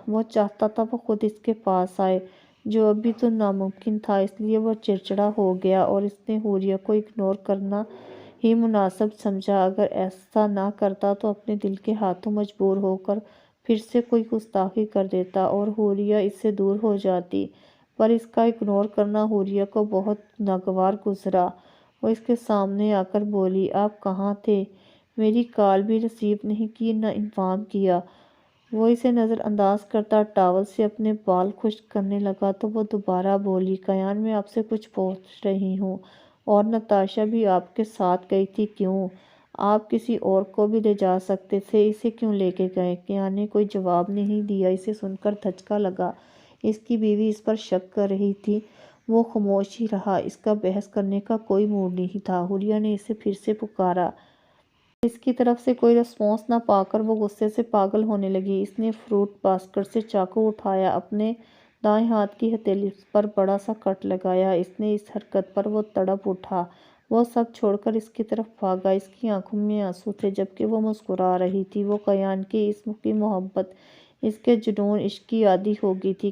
وہ چاہتا تھا وہ خود اس کے پاس آئے، جو ابھی تو ناممکن تھا۔ اس لیے وہ چڑچڑا ہو گیا اور اس نے حوریہ کو اگنور کرنا ہی مناسب سمجھا۔ اگر ایسا نہ کرتا تو اپنے دل کے ہاتھوں مجبور ہو کر پھر سے کوئی گستاخی کر دیتا اور حوریہ اس سے دور ہو جاتی، پر اس کا اگنور کرنا حوریہ کو بہت ناگوار گزرا۔ وہ اس کے سامنے آ کر بولی، آپ کہاں تھے؟ میری کال بھی ریسیو نہیں کی، نہ انفارم کیا۔ وہ اسے نظر انداز کرتا ٹاول سے اپنے بال خشک کرنے لگا تو وہ دوبارہ بولی، کیان میں آپ سے کچھ پوچھ رہی ہوں، اور نتاشا بھی آپ کے ساتھ گئی تھی، کیوں؟ آپ کسی اور کو بھی لے جا سکتے تھے، اسے کیوں لے کے گئے؟ کیان نے کوئی جواب نہیں دیا۔ اسے سن کر دھچکا لگا، اس کی بیوی اس پر شک کر رہی تھی۔ وہ خاموش ہی رہا، اس کا بحث کرنے کا کوئی موڈ نہیں تھا۔ حوریہ نے اسے پھر سے پکارا۔ اس کی طرف سے کوئی رسپانس نہ پا کر وہ غصے سے پاگل ہونے لگی۔ اس نے فروٹ باسکٹ سے چاقو اٹھایا، اپنے دائیں ہاتھ کی ہتھیلی پر بڑا سا کٹ لگایا۔ اس حرکت پر وہ تڑپ اٹھا۔ وہ سب چھوڑ کر اس کی طرف بھاگا۔ اس کی آنکھوں میں آنسو تھے جبکہ وہ مسکرا رہی تھی۔ وہ کیان کی اس کی محبت، اس کے جنون عشق کی عادی ہو گئی تھی۔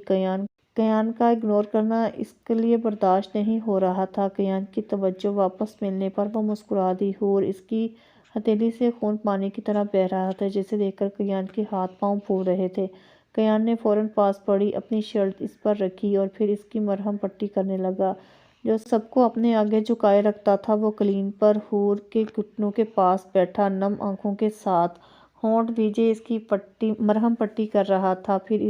کیان کا اگنور کرنا اس کے لیے برداشت نہیں ہو رہا تھا۔ کیان کی توجہ واپس ملنے پر وہ مسکرا دی۔ اور اس کی ہتھیلی سے خون پانی کی طرح بہہ رہا تھا جسے دیکھ کر کیان کے ہاتھ پاؤں پھول رہے تھے۔ کیان نے فوراً پاس پڑی اپنی شرٹ اس پر رکھی اور پھر اس کی مرہم پٹی کرنے لگا۔ جو سب کو اپنے آگے جھکائے رکھتا تھا وہ کلین پر حور کے گھٹنوں کے پاس بیٹھا نم آنکھوں کے ساتھ ہونٹ بھیجے اس کی مرہم پٹی کر رہا تھا۔ پھر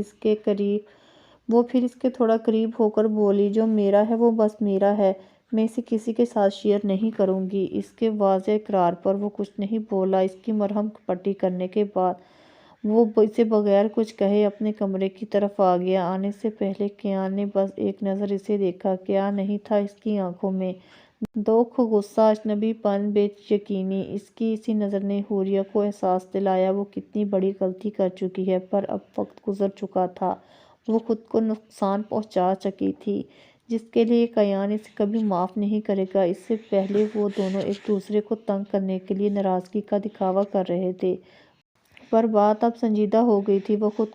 اس کے تھوڑا قریب ہو کر بولی، جو میرا ہے وہ بس میرا ہے، میں اسے کسی کے ساتھ شیئر نہیں کروں گی۔ اس کے واضح اقرار پر وہ کچھ نہیں بولا۔ اس کی مرہم پٹی کرنے کے بعد وہ اسے بغیر کچھ کہے اپنے کمرے کی طرف آ گیا۔ آنے سے پہلے کیان نے بس ایک نظر اسے دیکھا۔ کیا نہیں تھا اس کی آنکھوں میں؟ دکھ، غصہ، اجنبی پن، بے یقینی۔ اس کی اسی نظر نے حوریہ کو احساس دلایا وہ کتنی بڑی غلطی کر چکی ہے، پر اب وقت گزر چکا تھا۔ وہ خود کو نقصان پہنچا چکی تھی جس کے لیے کیان اسے کبھی معاف نہیں کرے گا۔ اس سے پہلے وہ دونوں ایک دوسرے کو تنگ کرنے کے لیے ناراضگی کا دکھاوا کر رہے تھے، پر بات اب سنجیدہ ہو گئی تھی۔ وہ خود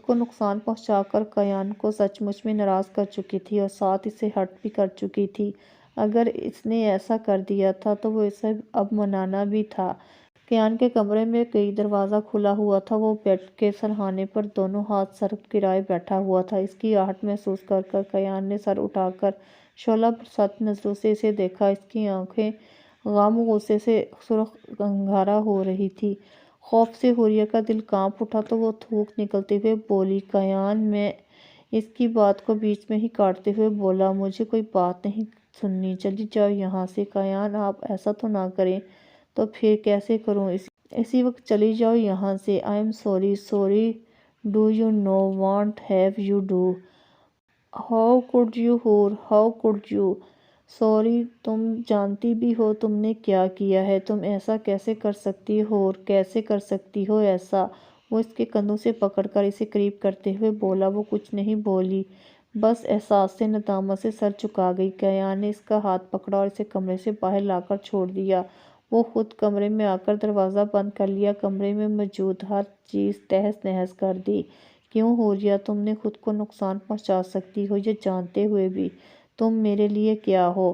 کو نقصان پہنچا کر کیان کو سچ مچ میں ناراض کر چکی تھی اور ساتھ اسے ہرٹ بھی کر چکی تھی۔ اگر اس نے ایسا کر دیا تھا تو وہ اسے اب منانا بھی تھا۔ کیان کے کمرے میں کوئی دروازہ کھلا ہوا تھا۔ وہ بیڈ کے سرہانے پر دونوں ہاتھ سر گرائے بیٹھا ہوا تھا۔ اس کی آہٹ محسوس کر کیان نے سر اٹھا کر شعلہ برساتی نظروں سے اسے دیکھا۔ اس کی آنکھیں غم و غصے سے سرخ انگارہ ہو رہی تھیں۔ خوف سے حوریہ کا دل کانپ اٹھا تو وہ تھوک نکلتے ہوئے بولی، کیان۔ میں اس کی بات کو بیچ میں ہی کاٹتے ہوئے بولا، مجھے کوئی بات نہیں سننی، چلی جاؤ یہاں سے۔ کیان، آپ ایسا تو نہ کریں۔ تو پھر کیسے کروں؟ اسی وقت چلی جاؤ یہاں سے۔ I am sorry. Sorry? Do you know what have you do? How could you Hoor, how could you? Sorry? تم جانتی بھی ہو تم نے کیا کیا ہے؟ تم ایسا کیسے کر سکتی ہو حور، کیسے کر سکتی ہو ایسا؟ وہ اس کے کندھوں سے پکڑ کر اسے قریب کرتے ہوئے بولا۔ وہ کچھ نہیں بولی، بس احساس سے ندامت سے سر جھکا گئی۔ کیان نے اس کا ہاتھ پکڑا اور اسے کمرے سے باہر لا کر چھوڑ دیا۔ وہ خود کمرے میں آ کر دروازہ بند کر لیا، کمرے میں موجود ہر چیز تہس نہس کر دی۔ کیوں حوریہ، تم نے خود کو نقصان پہنچا سکتی ہو یہ جانتے ہوئے بھی؟ تم میرے لیے کیا ہو؟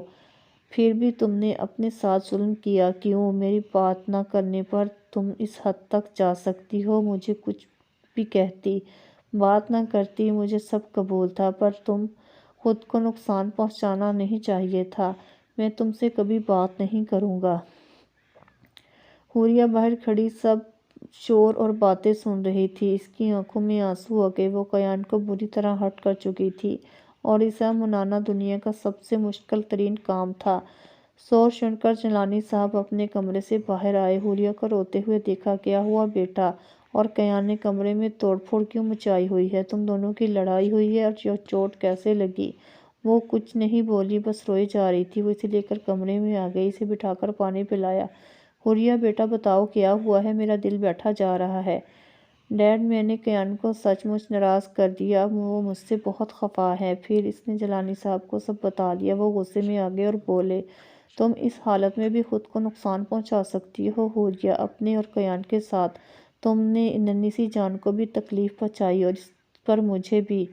پھر بھی تم نے اپنے ساتھ ظلم کیا۔ کیوں؟ میری بات نہ کرنے پر تم اس حد تک جا سکتی ہو؟ مجھے کچھ بھی کہتی، بات نہ کرتی، مجھے سب قبول تھا، پر تم خود کو نقصان پہنچانا نہیں چاہیے تھا۔ میں تم سے کبھی بات نہیں کروں گا۔ حوریہ باہر کھڑی سب شور اور باتیں سن رہی تھی۔ اس کی آنکھوں میں آنسو آ گئے۔ وہ کیان کو بری طرح ہرٹ کر چکی تھی اور اسے منانا دنیا کا سب سے مشکل ترین کام تھا۔ شور سن کر جیلانی صاحب اپنے کمرے سے باہر آئے۔ حوریہ کو روتے ہوئے دیکھا۔ کیا ہوا بیٹا؟ اور کیان نے کمرے میں توڑ پھوڑ کیوں مچائی ہوئی ہے؟ تم دونوں کی لڑائی ہوئی ہے؟ اور چوٹ کیسے لگی؟ وہ کچھ نہیں بولی، بس روئی جا رہی تھی۔ وہ اسے لے کر کمرے میں آ گئی، اسے بٹھا کر پانی پلایا۔ حوریہ بیٹا بتاؤ کیا ہوا ہے؟ میرا دل بیٹھا جا رہا ہے۔ ڈیڈ، میں نے کیان کو سچ مچ ناراض کر دیا، وہ مجھ سے بہت خفا ہے۔ پھر اس نے جیلانی صاحب کو سب بتا دیا۔ وہ غصے میں آ گئے اور بولے، تم اس حالت میں بھی خود کو نقصان پہنچا سکتی ہو حوریہ، اپنے اور کیان کے ساتھ۔ تم نے ننھی سی جان کو بھی تکلیف پہنچائی اور اس پر مجھے بھی۔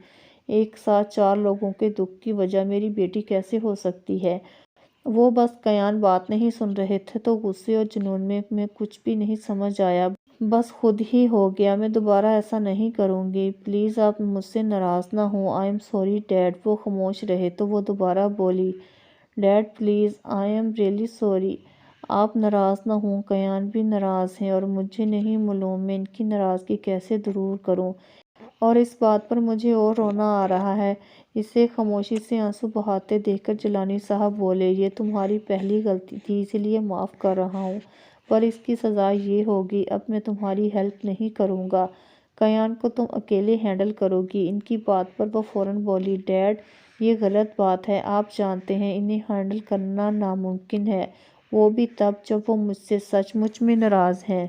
ایک ساتھ 4 لوگوں کے دکھ کی وجہ میری بیٹی کیسے ہو سکتی ہے؟ وہ بس کیان بات نہیں سن رہے تھے تو غصے اور جنون میں کچھ بھی نہیں سمجھ آیا، بس خود ہی ہو گیا۔ میں دوبارہ ایسا نہیں کروں گی، پلیز آپ مجھ سے ناراض نہ ہوں۔ I am sorry dad. وہ خاموش رہے تو وہ دوبارہ بولی، dad please, I am really sorry. آپ ناراض نہ ہوں، کیان بھی ناراض ہیں اور مجھے نہیں معلوم میں ان کی ناراضگی کیسے دور کروں، اور اس بات پر مجھے اور رونا آ رہا ہے۔ اسے خاموشی سے آنسو بہاتے دیکھ کر جیلانی صاحب بولے، یہ تمہاری پہلی غلطی تھی، اس لیے معاف کر رہا ہوں، پر اس کی سزا یہ ہوگی، اب میں تمہاری ہیلپ نہیں کروں گا، کیان کو تم اکیلے ہینڈل کرو گی۔ ان کی بات پر وہ فوراً بولی، ڈیڈ یہ غلط بات ہے، آپ جانتے ہیں انہیں ہینڈل کرنا ناممکن ہے، وہ بھی تب جب وہ مجھ سے سچ مچ میں ناراض ہیں۔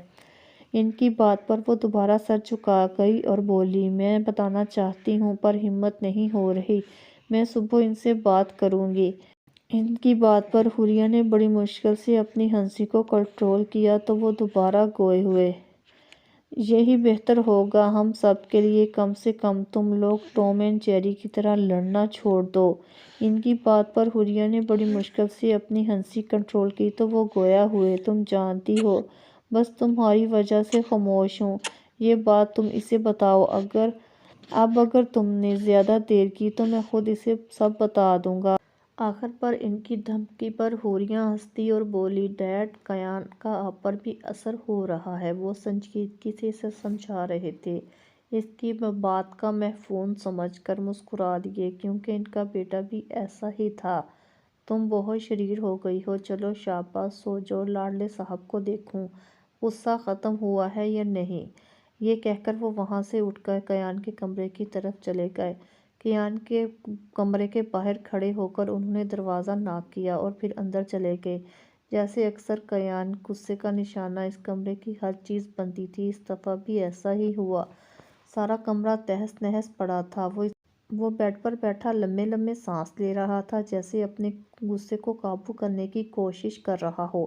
ان کی بات پر وہ دوبارہ سر جھکا گئی اور بولی، میں بتانا چاہتی ہوں پر ہمت نہیں ہو رہی، میں صبح ان سے بات کروں گی۔ ان کی بات پر حوریہ نے بڑی مشکل سے اپنی ہنسی کو کنٹرول کیا تو وہ دوبارہ گوئے ہوئے۔ یہی بہتر ہوگا ہم سب کے لیے، کم سے کم تم لوگ ٹام اینڈ جیری کی طرح لڑنا چھوڑ دو۔ ان کی بات پر حوریہ نے بڑی مشکل سے اپنی ہنسی کنٹرول کی تو وہ گویا ہوئے، تم جانتی ہو بس تمہاری وجہ سے خاموش ہوں، یہ بات تم اسے بتاؤ، اگر تم نے زیادہ دیر کی تو میں خود اسے سب بتا دوں گا۔ آخر پر ان کی دھمکی پر حوریہ ہنسی اور بولی، ڈیڈ، کیان کا آپ پر بھی اثر ہو رہا ہے۔ وہ سنجیدگی سے اسے سمجھا رہے تھے، اس کی بات کا مفہوم سمجھ کر مسکرا دیے، کیونکہ ان کا بیٹا بھی ایسا ہی تھا۔ تم بہت شریر ہو گئی ہو، چلو شاباش، سو جاؤ، لاڈلے صاحب کو دیکھوں غصہ ختم ہوا ہے یا نہیں۔ یہ کہہ کر وہ وہاں سے اٹھ کر کیان کے کمرے کی طرف چلے گئے۔ کیان کے کمرے کے باہر کھڑے ہو کر انہوں نے دروازہ ناک کیا اور پھر اندر چلے گئے۔ جیسے اکثر کیان غصے کا نشانہ اس کمرے کی ہر چیز بنتی تھی، اس دفعہ بھی ایسا ہی ہوا۔ سارا کمرہ تہس نہس پڑا تھا۔ وہ بیڈ پر بیٹھا لمبے لمبے سانس لے رہا تھا، جیسے اپنے غصے کو قابو کرنے کی کوشش کر رہا ہو۔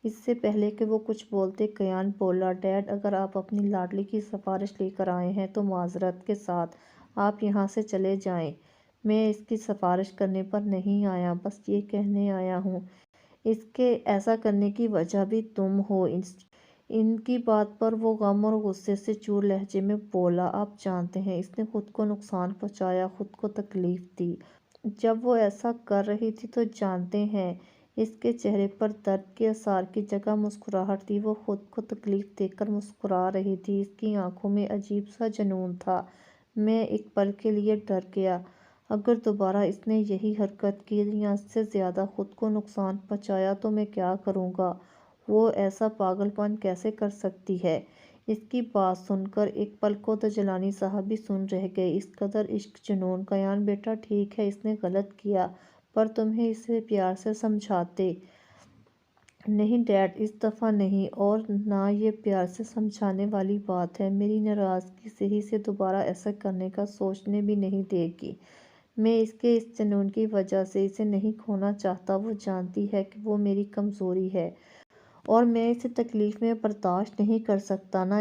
اس سے پہلے کہ وہ کچھ بولتے، کیان بولا، ڈیڈ، اگر آپ اپنی لاڈلی کی سفارش لے کر آئے ہیں تو معذرت کے ساتھ آپ یہاں سے چلے جائیں۔ میں اس کی سفارش کرنے پر نہیں آیا، بس یہ کہنے آیا ہوں، اس کے ایسا کرنے کی وجہ بھی تم ہو۔ ان کی بات پر وہ غم اور غصے سے چور لہجے میں بولا، آپ جانتے ہیں اس نے خود کو نقصان پہنچایا، خود کو تکلیف دی۔ جب وہ ایسا کر رہی تھی تو جانتے ہیں اس کے چہرے پر درد کے آثار کی جگہ مسکراہٹ تھی، وہ خود کو تکلیف دے کر مسکرا رہی تھی، اس کی آنکھوں میں عجیب سا جنون تھا۔ میں ایک پل کے لیے ڈر گیا، اگر دوبارہ اس نے یہی حرکت کی یا اس سے زیادہ خود کو نقصان پہنچایا تو میں کیا کروں گا؟ وہ ایسا پاگل پن کیسے کر سکتی ہے؟ اس کی بات سن کر ایک پل کو تو جیلانی صاحب بھی سن رہ گئے، اس قدر عشق جنون! کیان بیٹا، ٹھیک ہے اس نے غلط کیا، پر تمہیں اسے پیار سے سمجھاتے۔ نہیں ڈیڈ، اس دفعہ نہیں، اور نہ یہ پیار سے سمجھانے والی بات ہے، میری ناراضگی سے ہی اسے دوبارہ ایسا کرنے کا سوچنے بھی نہیں دے گی۔ میں اس کے اس جنون کی وجہ سے اسے نہیں کھونا چاہتا، وہ جانتی ہے کہ وہ میری کمزوری ہے اور میں اسے تکلیف میں برداشت نہیں کر سکتا، نہ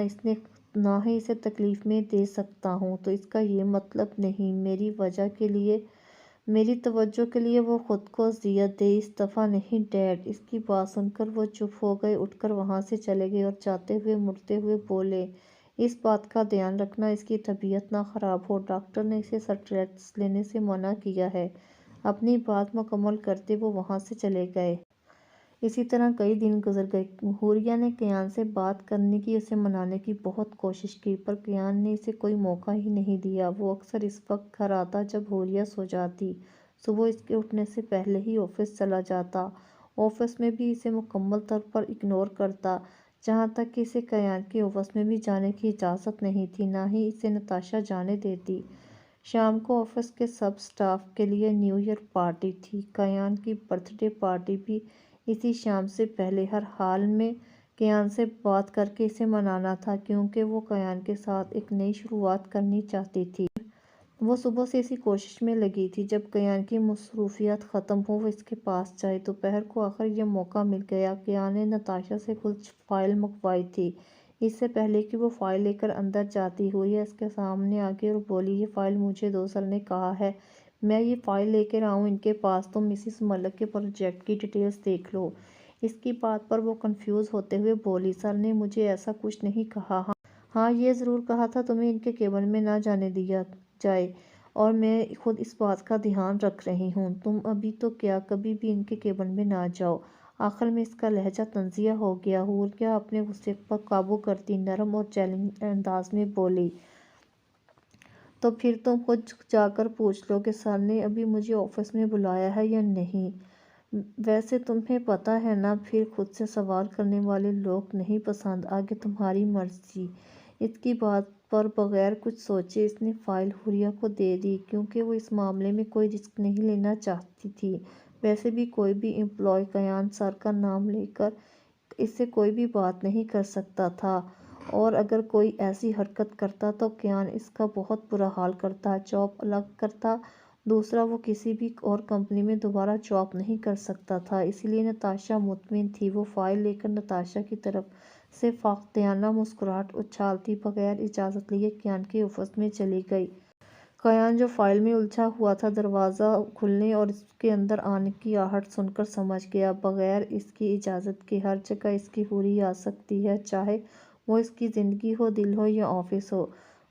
ہی اسے تکلیف میں دے سکتا ہوں، تو اس کا یہ مطلب نہیں میری توجہ کے لیے وہ خود کو اذیت دے، اس دفعہ نہیں ڈیڈ۔ اس کی بات سن کر وہ چپ ہو گئے، اٹھ کر وہاں سے چلے گئے اور جاتے ہوئے مڑتے ہوئے بولے، اس بات کا دھیان رکھنا اس کی طبیعت نہ خراب ہو، ڈاکٹر نے اسے اسٹیرائڈز لینے سے منع کیا ہے۔ اپنی بات مکمل کرتے وہ وہاں سے چلے گئے۔ اسی طرح کئی دن گزر گئے۔ حوریہ نے کیان سے بات کرنے کی، اسے منانے کی بہت کوشش کی، پر کیان نے اسے کوئی موقع ہی نہیں دیا۔ وہ اکثر اس وقت گھر آتا جب حوریہ سو جاتی، صبح اس کے اٹھنے سے پہلے ہی آفس چلا جاتا، آفس میں بھی اسے مکمل طور پر اگنور کرتا، جہاں تک کہ اسے کیان کے آفس میں بھی جانے کی اجازت نہیں تھی، نہ ہی اسے نتاشا جانے دیتی۔ شام کو آفس کے سب اسٹاف کے لیے نیو ایئر پارٹی تھی، کیان کی برتھ ڈے پارٹی بھی اسی شام سے پہلے ہر حال میں کیان سے بات کر کے اسے منانا تھا، کیونکہ وہ کیان کے ساتھ ایک نئی شروعات کرنی چاہتی تھی۔ وہ صبح سے اسی کوشش میں لگی تھی، جب کیان کی مصروفیات ختم ہو وہ اس کے پاس جائے۔ دوپہر کو آخر یہ موقع مل گیا۔ کیان نے نتاشا سے کچھ فائل منگوائی تھی۔ اس سے پہلے کہ وہ فائل لے کر اندر جاتی، حوریہ اس کے سامنے آ گئی اور بولی، یہ فائل مجھے دو، سر نے کہا ہے میں یہ فائل لے کر آؤں ان کے پاس، تم مسز ملک کے پروجیکٹ کی ڈیٹیلز دیکھ لو۔ اس کی بات پر وہ کنفیوز ہوتے ہوئے بولی، سر نے مجھے ایسا کچھ نہیں کہا، ہاں یہ ضرور کہا تھا تمہیں ان کے کیبن میں نہ جانے دیا جائے، اور میں خود اس بات کا دھیان رکھ رہی ہوں، تم ابھی تو کیا کبھی بھی ان کے کیبن میں نہ جاؤ۔ آخر میں اس کا لہجہ تنزیہ ہو گیا۔ حوریہ اپنے غصے پر قابو کرتی نرم اور چیلنج انداز میں بولی، تو پھر تم خود جا کر پوچھ لو کہ سر نے ابھی مجھے آفس میں بلایا ہے یا نہیں، ویسے تمہیں پتہ ہے نا، پھر خود سے سوال کرنے والے لوگ نہیں پسند، آگے تمہاری مرضی۔ اس کی بات پر بغیر کچھ سوچے اس نے فائل حوریہ کو دے دی، کیونکہ وہ اس معاملے میں کوئی رسک نہیں لینا چاہتی تھی۔ ویسے بھی کوئی بھی امپلائی کیان سر کا نام لے کر اس سے کوئی بھی بات نہیں کر سکتا تھا، اور اگر کوئی ایسی حرکت کرتا تو کیان اس کا بہت برا حال کرتا، جاب الگ کرتا۔ دوسرا، وہ کسی بھی اور کمپنی میں دوبارہ جاب نہیں کر سکتا تھا، اسی لیے نتاشا مطمئن تھی۔ وہ فائل لے کر نتاشا کی طرف سے فاقدانہ مسکراہٹ اچھالتی بغیر اجازت لیے کیان کے آفس میں چلی گئی۔ کیان جو فائل میں الجھا ہوا تھا، دروازہ کھلنے اور اس کے اندر آنے کی آہٹ سن کر سمجھ گیا، بغیر اس کی اجازت کے ہر جگہ اس کی حوری آ سکتی ہے، چاہے وہ اس کی زندگی ہو، دل ہو یا آفس ہو،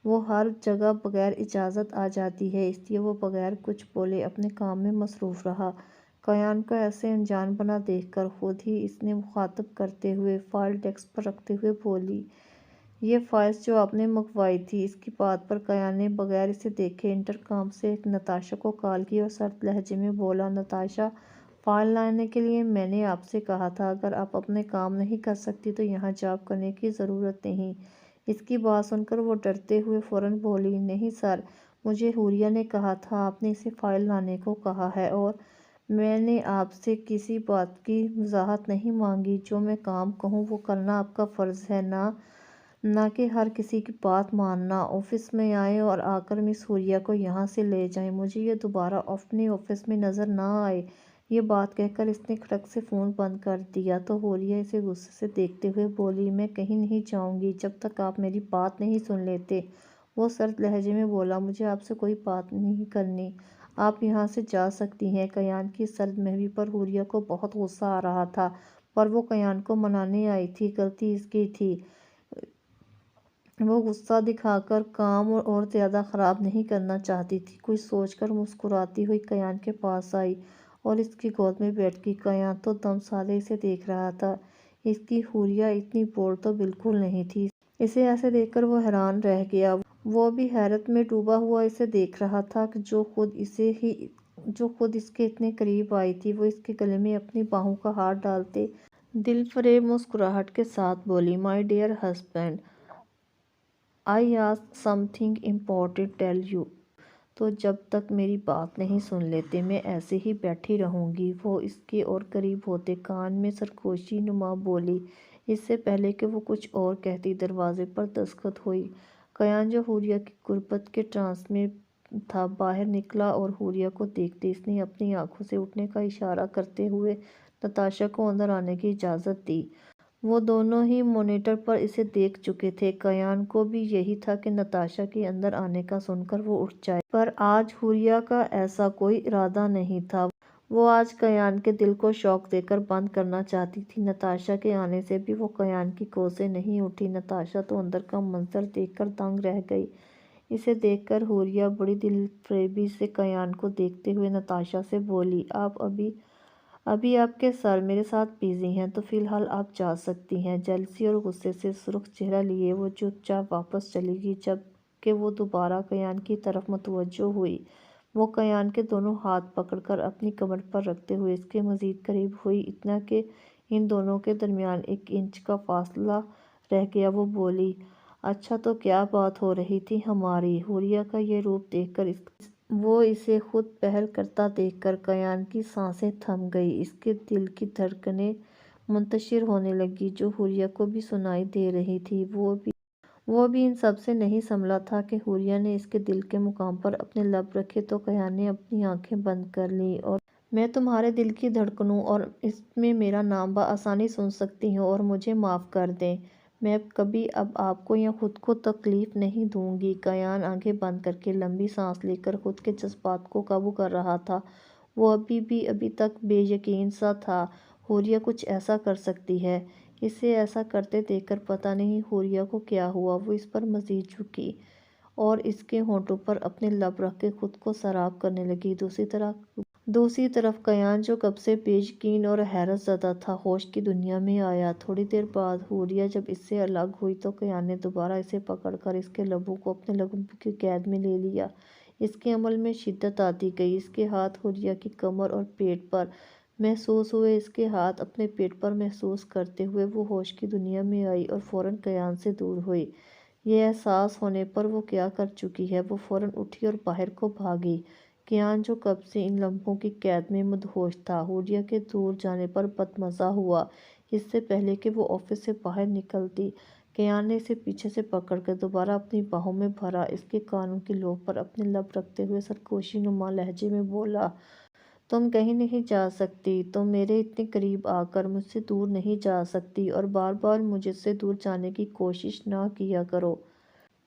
وہ ہر جگہ بغیر اجازت آ جاتی ہے۔ اس لیے وہ بغیر کچھ بولے اپنے کام میں مصروف رہا۔ کیان کو ایسے انجان بنا دیکھ کر خود ہی اس نے مخاطب کرتے ہوئے فائل ڈیسک پر رکھتے ہوئے بولی، یہ فائلز جو آپ نے منگوائی تھی۔ اس کی بات پر کیان نے بغیر اسے دیکھے انٹرکام سے نتاشا کو کال کی اور سرد لہجے میں بولا، نتاشا، فائل لانے کے لیے میں نے آپ سے کہا تھا، اگر آپ اپنے کام نہیں کر سکتی تو یہاں جاب کرنے کی ضرورت نہیں۔ اس کی بات سن کر وہ ڈرتے ہوئے فوراً بولی، نہیں سر، مجھے حوریہ نے کہا تھا، آپ نے اسے فائل لانے کو کہا ہے، اور میں نے آپ سے کسی بات کی وضاحت نہیں مانگی۔ جو میں کام کہوں وہ کرنا آپ کا فرض ہے، نہ کہ ہر کسی کی بات ماننا۔ آفس میں آئیں اور آ کر مس حوریہ کو یہاں سے لے جائیں، مجھے یہ دوبارہ اپنے آفس میں نظر نہ آئے۔ یہ بات کہہ کر اس نے کھڑک سے فون بند کر دیا تو حوریہ اسے غصے سے دیکھتے ہوئے بولی، میں کہیں نہیں جاؤں گی جب تک آپ میری بات نہیں سن لیتے۔ وہ سرد لہجے میں بولا، مجھے آپ سے کوئی بات نہیں کرنی، آپ یہاں سے جا سکتی ہیں۔ کیان کی سرد مہوی پر حوریہ کو بہت غصہ آ رہا تھا، پر وہ کیان کو منانے آئی تھی، غلطی اس کی تھی۔ وہ غصہ دکھا کر کام اور زیادہ خراب نہیں کرنا چاہتی تھی۔ کچھ سوچ کر مسکراتی ہوئی کیان کے پاس آئی اور اس کی گود میں بیٹھ گئی۔ کیان تو دم سالے اسے دیکھ رہا تھا، اس کی حوریہ اتنی بولڈ تو بالکل نہیں تھی۔ اسے ایسے دیکھ کر وہ حیران رہ گیا، وہ بھی حیرت میں ڈوبا ہوا اسے دیکھ رہا تھا جو خود اس کے اتنے قریب آئی تھی۔ وہ اس کے گلے میں اپنی باہوں کا ہاتھ ڈالتے دل فریب مسکراہٹ کے ساتھ بولی، my dear husband, I ask some thing important tell you. تو جب تک میری بات نہیں سن لیتے میں ایسے ہی بیٹھی رہوں گی۔ وہ اس کے اور قریب ہوتے کان میں سرگوشی نما بولی، اس سے پہلے کہ وہ کچھ اور کہتی دروازے پر دستخط ہوئی۔ کیان جو حوریہ کی قربت کے ٹرانس میں تھا باہر نکلا اور حوریہ کو دیکھتے اس نے اپنی آنکھوں سے اٹھنے کا اشارہ کرتے ہوئے نتاشا کو اندر آنے کی اجازت دی۔ وہ دونوں ہی مانیٹر پر اسے دیکھ چکے تھے۔ کیان کو بھی یہی تھا کہ نتاشا کے اندر آنے کا سن کر وہ اٹھ جائے، پر آج حوریہ کا ایسا کوئی ارادہ نہیں تھا۔ وہ آج کیان کے دل کو شوق دے کر بند کرنا چاہتی تھی۔ نتاشا کے آنے سے بھی وہ کیان کی گود سے نہیں اٹھی۔ نتاشا تو اندر کا منظر دیکھ کر دنگ رہ گئی۔ اسے دیکھ کر حوریہ بڑی دل فریبی سے کیان کو دیکھتے ہوئے نتاشا سے بولی، ابھی آپ کے سر میرے ساتھ بزی ہیں، تو فی الحال آپ جا سکتی ہیں۔ جیلسی اور غصے سے سرخ چہرہ لیے وہ چپ چاپ واپس چلی گئی۔ جب کہ وہ دوبارہ کیان کی طرف متوجہ ہوئی، وہ کیان کے دونوں ہاتھ پکڑ کر اپنی کمر پر رکھتے ہوئے اس کے مزید قریب ہوئی، اتنا کہ ان دونوں کے درمیان 1 انچ کا فاصلہ رہ گیا۔ وہ بولی، اچھا تو کیا بات ہو رہی تھی ہماری؟ حوریہ کا یہ روپ دیکھ کر وہ اسے خود پہل کرتا دیکھ کر کیان کی سانسیں تھم گئی، اس کے دل کی دھڑکنیں منتشر ہونے لگیں جو حوریہ کو بھی سنائی دے رہی تھی۔ وہ بھی ان سب سے نہیں سنبھلا تھا کہ حوریہ نے اس کے دل کے مقام پر اپنے لب رکھے تو کیان نے اپنی آنکھیں بند کر لیں، اور میں تمہارے دل کی دھڑکنوں اور اس میں میرا نام بآسانی سن سکتی ہوں، اور مجھے معاف کر دیں، میں کبھی اب آپ کو یا خود کو تکلیف نہیں دوں گی۔ کیان آنکھیں بند کر کے لمبی سانس لے کر خود کے جذبات کو قابو کر رہا تھا۔ وہ ابھی تک بے یقین سا تھا حوریہ کچھ ایسا کر سکتی ہے۔ اسے ایسا کرتے دیکھ کر پتہ نہیں حوریہ کو کیا ہوا، وہ اس پر مزید جھکی اور اس کے ہونٹوں پر اپنے لب رکھ کے خود کو سیراب کرنے لگی۔ دوسری طرف کیان جو کب سے بے یقین اور حیرت زدہ تھا، ہوش کی دنیا میں آیا۔ تھوڑی دیر بعد حوریہ جب اس سے الگ ہوئی تو کیان نے دوبارہ اسے پکڑ کر اس کے لبوں کو اپنے لبوں کی قید میں لے لیا۔ اس کے عمل میں شدت آتی گئی، اس کے ہاتھ حوریہ کی کمر اور پیٹ پر محسوس ہوئے، اس کے ہاتھ اپنے پیٹ پر محسوس کرتے ہوئے وہ ہوش کی دنیا میں آئی اور فوراً کیان سے دور ہوئی۔ یہ احساس ہونے پر وہ کیا کر چکی ہے، وہ فوراً اٹھی اور باہر کو بھاگی۔ کیان جو کب سے ان لمحوں کی قید میں مدہوش تھا، حوریہ کے دور جانے پر بدمزہ ہوا۔ اس سے پہلے کہ وہ آفس سے باہر نکلتی، کیان نے اسے پیچھے سے پکڑ کر دوبارہ اپنی باہوں میں بھرا، اس کے کانوں کی لو پر اپنے لب رکھتے ہوئے سرگوشی نما لہجے میں بولا، تم کہیں نہیں جا سکتی، تم میرے اتنے قریب آ کر مجھ سے دور نہیں جا سکتی، اور بار بار مجھ سے دور جانے کی کوشش نہ کیا کرو۔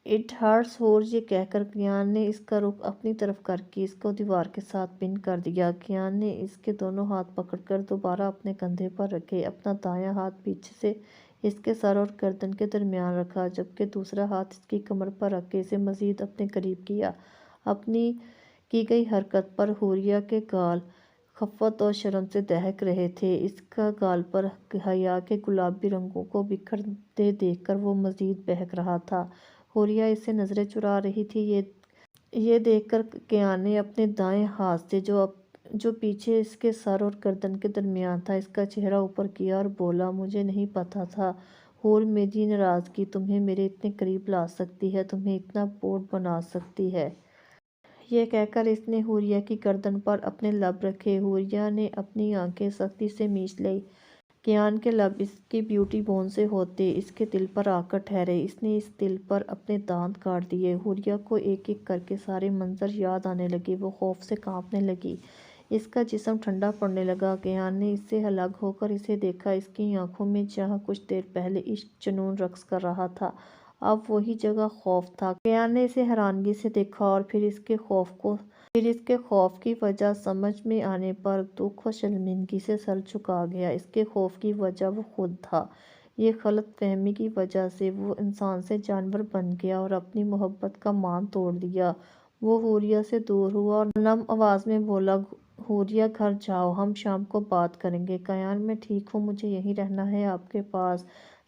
اٹ ہرٹس ہور یہ کہہ کر کیان نے اس کا رخ اپنی طرف کر کے اس کو دیوار کے ساتھ پن کر دیا۔ کیان نے اس کے دونوں ہاتھ پکڑ کر دوبارہ اپنے کندھے پر رکھے، اپنا دایاں ہاتھ پیچھے سے اس کے سر اور گردن کے درمیان رکھا، جبکہ دوسرا ہاتھ اس کی کمر پر رکھ کے اسے مزید اپنے قریب کیا۔ اپنی کی گئی حرکت پر حوریہ کے گال خفت اور شرم سے دہک رہے تھے، اس کا گال پر حیا کے گلابی رنگوں کو بکھرتے دیکھ کر وہ مزید بہک رہا تھا۔ حوریہ اس سے نظریں چرا رہی تھی، یہ دیکھ کر کیان نے اپنے دائیں ہاتھ سے جو پیچھے اس کے سر اور گردن کے درمیان تھا، اس کا چہرہ اوپر کیا اور بولا، مجھے نہیں پتا تھا حور، میری ناراضگی تمہیں میرے اتنے قریب لا سکتی ہے، تمہیں اتنا بوڑھ بنا سکتی ہے۔ یہ کہہ کر اس نے حوریہ کی گردن پر اپنے لب رکھے۔ حوریہ نے اپنی آنکھیں سختی سے مینچ لیں۔ کیان کے لب اس کی بیوٹی بون سے ہوتے اس کے دل پر آ کر ٹھہرے۔ اس نے اس دل پر اپنے دانت کاٹ دیے۔ حوریہ کو ایک ایک کر کے سارے منظر یاد آنے لگے، وہ خوف سے کانپنے لگی، اس کا جسم ٹھنڈا پڑنے لگا۔ کیان نے اس سے الگ ہو کر اسے دیکھا، اس کی آنکھوں میں جہاں کچھ دیر پہلے عشق جنون رقص کر رہا تھا، اب وہی جگہ خوف تھا۔ کیان نے اسے حیرانگی سے دیکھا اور پھر اس کے خوف کی وجہ سمجھ میں آنے پر دکھ و شرمندگی سے سر جھکا گیا۔ اس کے خوف کی وجہ وہ خود تھا۔ یہ غلط فہمی کی وجہ سے وہ انسان سے جانور بن گیا اور اپنی محبت کا مان توڑ دیا۔ وہ حوریہ سے دور ہوا اور نم آواز میں بولا، حوریہ گھر جاؤ، ہم شام کو بات کریں گے۔ کیان، میں ٹھیک ہوں، مجھے یہیں رہنا ہے آپ کے پاس،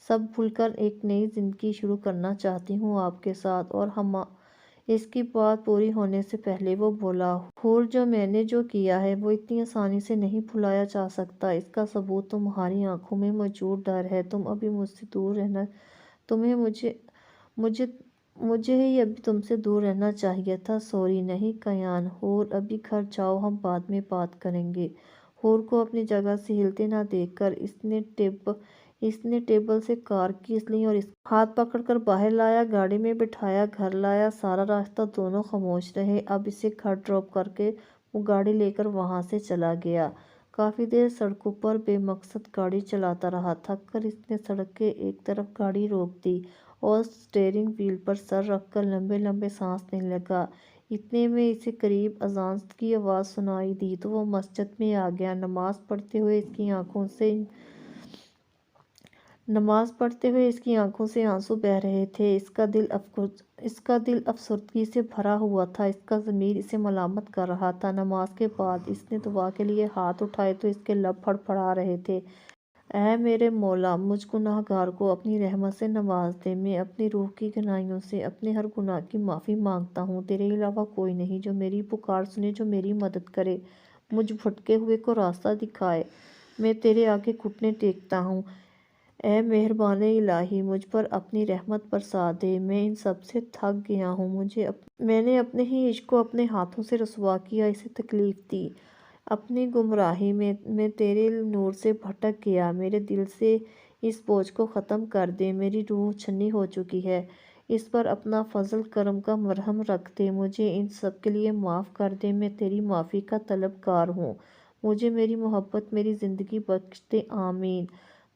سب بھول کر ایک نئی زندگی شروع کرنا چاہتی ہوں آپ کے ساتھ۔ اور اس کی بات پوری ہونے سے پہلے وہ بولا، حور، جو میں نے کیا ہے وہ اتنی آسانی سے نہیں بھلایا جا سکتا، اس کا ثبوت تمہاری آنکھوں میں موجود ڈر ہے، تم ابھی مجھ سے دور رہنا، تمہیں مجھے ہی ابھی تم سے دور رہنا چاہیے تھا۔ سوری نہیں کیان، حور، ابھی گھر جاؤ، ہم بعد میں بات کریں گے۔ حور کو اپنی جگہ سے ہلتے نہ دیکھ کر اس نے ٹیبل سے کار کیس لیں اور اس کا ہاتھ پکڑ کر باہر لایا، گاڑی میں بٹھایا، گھر لایا۔ سارا راستہ دونوں خاموش رہے۔ اب اسے گھر ڈراپ کر کے وہ گاڑی لے کر وہاں سے چلا گیا۔ کافی دیر سڑکوں پر بے مقصد گاڑی چلاتا رہا، تھک کر اس نے سڑک کے ایک طرف گاڑی روک دی اور اسٹیئرنگ وہیل پر سر رکھ کر لمبے لمبے سانس لینے لگا۔ اتنے میں اسے قریب اذان کی آواز سنائی دی تو وہ مسجد میں آ گیا۔ نماز پڑھتے ہوئے اس کی آنکھوں سے آنسو بہہ رہے تھے، اس کا دل افسردگی سے بھرا ہوا تھا، اس کا ضمیر اسے ملامت کر رہا تھا۔ نماز کے بعد اس نے دعا کے لیے ہاتھ اٹھائے تو اس کے لب پھڑپڑا رہے تھے، اے میرے مولا، مجھ گناہ گار کو اپنی رحمت سے نواز دے، میں اپنی روح کی گہرائیوں سے اپنے ہر گناہ کی معافی مانگتا ہوں، تیرے علاوہ کوئی نہیں جو میری پکار سنے، جو میری مدد کرے، مجھ بھٹکے ہوئے کو راستہ دکھائے، میں تیرے آگے گھٹنے ٹیکتا ہوں، اے مہربان الہی، مجھ پر اپنی رحمت برسا دے، میں ان سب سے تھک گیا ہوں، میں نے اپنے ہی عشق کو اپنے ہاتھوں سے رسوا کیا، اسے تکلیف دی، اپنی گمراہی میں تیرے نور سے بھٹک گیا، میرے دل سے اس بوجھ کو ختم کر دے، میری روح چھنی ہو چکی ہے، اس پر اپنا فضل کرم کا مرہم رکھ دے، مجھے ان سب کے لیے معاف کر دے، میں تیری معافی کا طلبگار ہوں، مجھے میری محبت میری زندگی بخش دے، آمین۔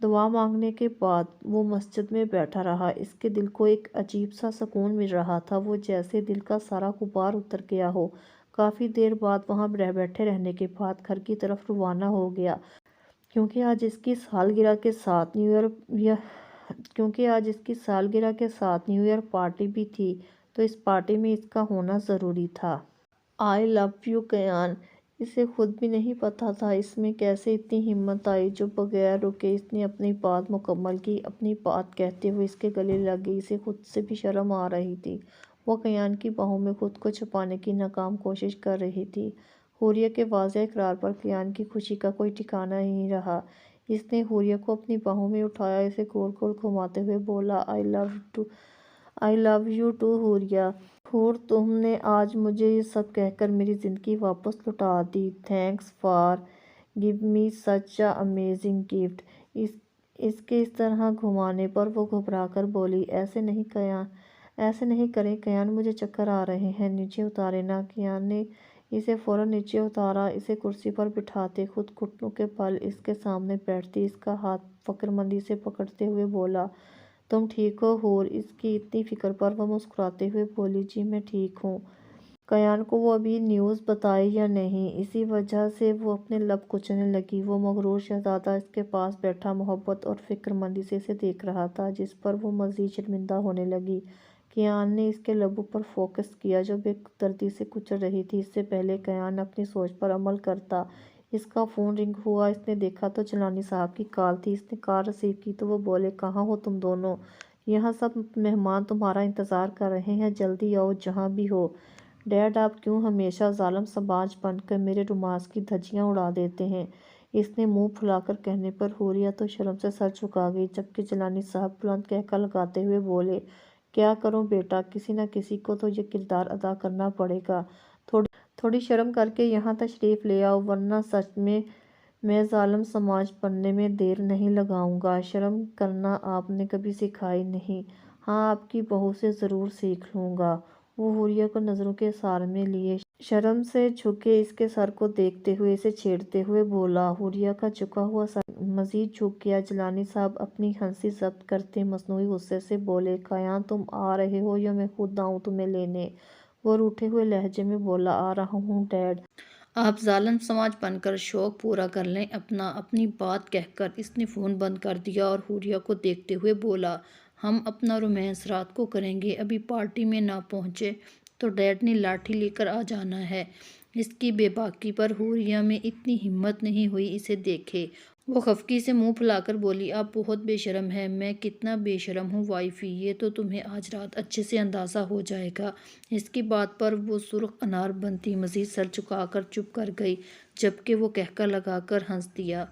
دعا مانگنے کے بعد وہ مسجد میں بیٹھا رہا، اس کے دل کو ایک عجیب سا سکون مل رہا تھا، وہ جیسے دل کا سارا غبار اتر گیا ہو۔ کافی دیر بعد وہاں بیٹھے رہنے کے بعد گھر کی طرف روانہ ہو گیا، کیونکہ آج اس کی سالگرہ کے ساتھ نیو ایئر پارٹی بھی تھی، تو اس پارٹی میں اس کا ہونا ضروری تھا۔ آئی لو یو کیان، اسے خود بھی نہیں پتا تھا اس میں کیسے اتنی ہمت آئی، جو بغیر رکے اس نے اپنی بات مکمل کی، اپنی بات کہتے ہوئے اس کے گلے لگ گئی، اسے خود سے بھی شرم آ رہی تھی، وہ کیان کی باہوں میں خود کو چھپانے کی ناکام کوشش کر رہی تھی۔ حوریہ کے واضح اقرار پر کیان کی خوشی کا کوئی ٹھکانہ ہی نہیں رہا، اس نے حوریہ کو اپنی باہوں میں اٹھایا، اسے گول گول گھماتے ہوئے بولا، آئی لو یو ٹو حوریہ۔ حور تم نے آج مجھے یہ سب کہہ کر میری زندگی واپس لوٹا دی۔ Thanks for giving me such a amazing gift. اس کے اس طرح گھمانے پر وہ گھبرا کر بولی، ایسے نہیں کریں کیان، مجھے چکر آ رہے ہیں، نیچے اتاریں نا۔ کیان نے اسے فوراً نیچے اتارا، اسے کرسی پر بٹھاتے، خود گھٹنوں کے بل اس کے سامنے بیٹھتی، اس کا ہاتھ فکرمندی سے پکڑتے ہوئے بولا، تم ٹھیک ہو حور؟ اس کی اتنی فکر پر وہ مسکراتے ہوئے بولی، جی میں ٹھیک ہوں۔ کیان کو وہ ابھی نیوز بتائے یا نہیں، اسی وجہ سے وہ اپنے لب کچلنے لگی۔ وہ مغرور شہزادہ اس کے پاس بیٹھا محبت اور فکرمندی سے اسے دیکھ رہا تھا، جس پر وہ مزید شرمندہ ہونے لگی۔ کیان نے اس کے لبوں پر فوکس کیا جو بے دردی سے کچل رہی تھی۔ اس سے پہلے کیان اپنی سوچ پر عمل کرتا، اس کا فون رنگ ہوا، اس نے دیکھا تو جیلانی صاحب کی کال تھی۔ اس نے کال ریسیو کی تو وہ بولے، کہاں ہو تم دونوں؟ یہاں سب مہمان تمہارا انتظار کر رہے ہیں، جلدی آؤ جہاں بھی ہو۔ ڈیڈ آپ کیوں ہمیشہ ظالم سماج بن کر میرے رومانس کی دھجیاں اڑا دیتے ہیں؟ اس نے منہ پھلا کر کہنے پر حوریہ تو شرم سے سر جھکا گئی، جبکہ جیلانی صاحب بلند قہقہ لگاتے ہوئے بولے، کیا کروں بیٹا، کسی نہ کسی کو تو یہ کردار ادا کرنا پڑے گا، تھوڑی شرم کر کے یہاں تشریف لے آؤ، ورنہ سچ میں ظالم سماج بننے میں دیر نہیں لگاؤں گا۔ شرم کرنا آپ نے کبھی سکھائی نہیں۔ ہاں آپ کی بہو سے ضرور سیکھ لوں گا۔ وہ حوریہ کو نظروں کے اثار میں لیے شرم سے جھکے اس کے سر کو دیکھتے ہوئے اسے چھیڑتے ہوئے بولا۔ حوریہ کا جھکا ہوا سر مزید جھک گیا۔ جیلانی صاحب اپنی ہنسی ضبط کرتے مصنوعی غصے سے بولے، کیان تم آ رہے ہو یا میں خود آؤں تمہیں لینے؟ وہ روٹھے ہوئے لہجے میں بولا، آ رہا ہوں ڈیڈ۔ آپ ظالم سماج بن کر شوق پورا کر لیں اپنی بات کہہ کر اس نے فون بند کر دیا اور حوریہ کو دیکھتے ہوئے بولا، ہم اپنا رومانس رات کو کریں گے، ابھی پارٹی میں نہ پہنچے تو ڈیڈ نے لاٹھی لے کر آ جانا ہے۔ اس کی بے باکی پر حوریہ میں اتنی ہمت نہیں ہوئی اسے دیکھے۔ وہ خفگی سے منہ پھلا کر بولی، آپ بہت بے شرم ہیں۔ میں کتنا بے شرم ہوں وائفی، یہ تو تمہیں آج رات اچھے سے اندازہ ہو جائے گا۔ اس کی بات پر وہ سرخ انار بنتی مزید سر جھکا کر چپ کر گئی، جبکہ وہ قہقہ لگا کر ہنس دیا۔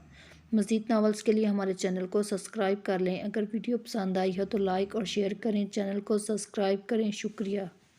مزید ناولز کے لیے ہمارے چینل کو سبسکرائب کر لیں۔ اگر ویڈیو پسند آئی ہو تو لائک اور شیئر کریں، چینل کو سبسکرائب کریں۔ شکریہ۔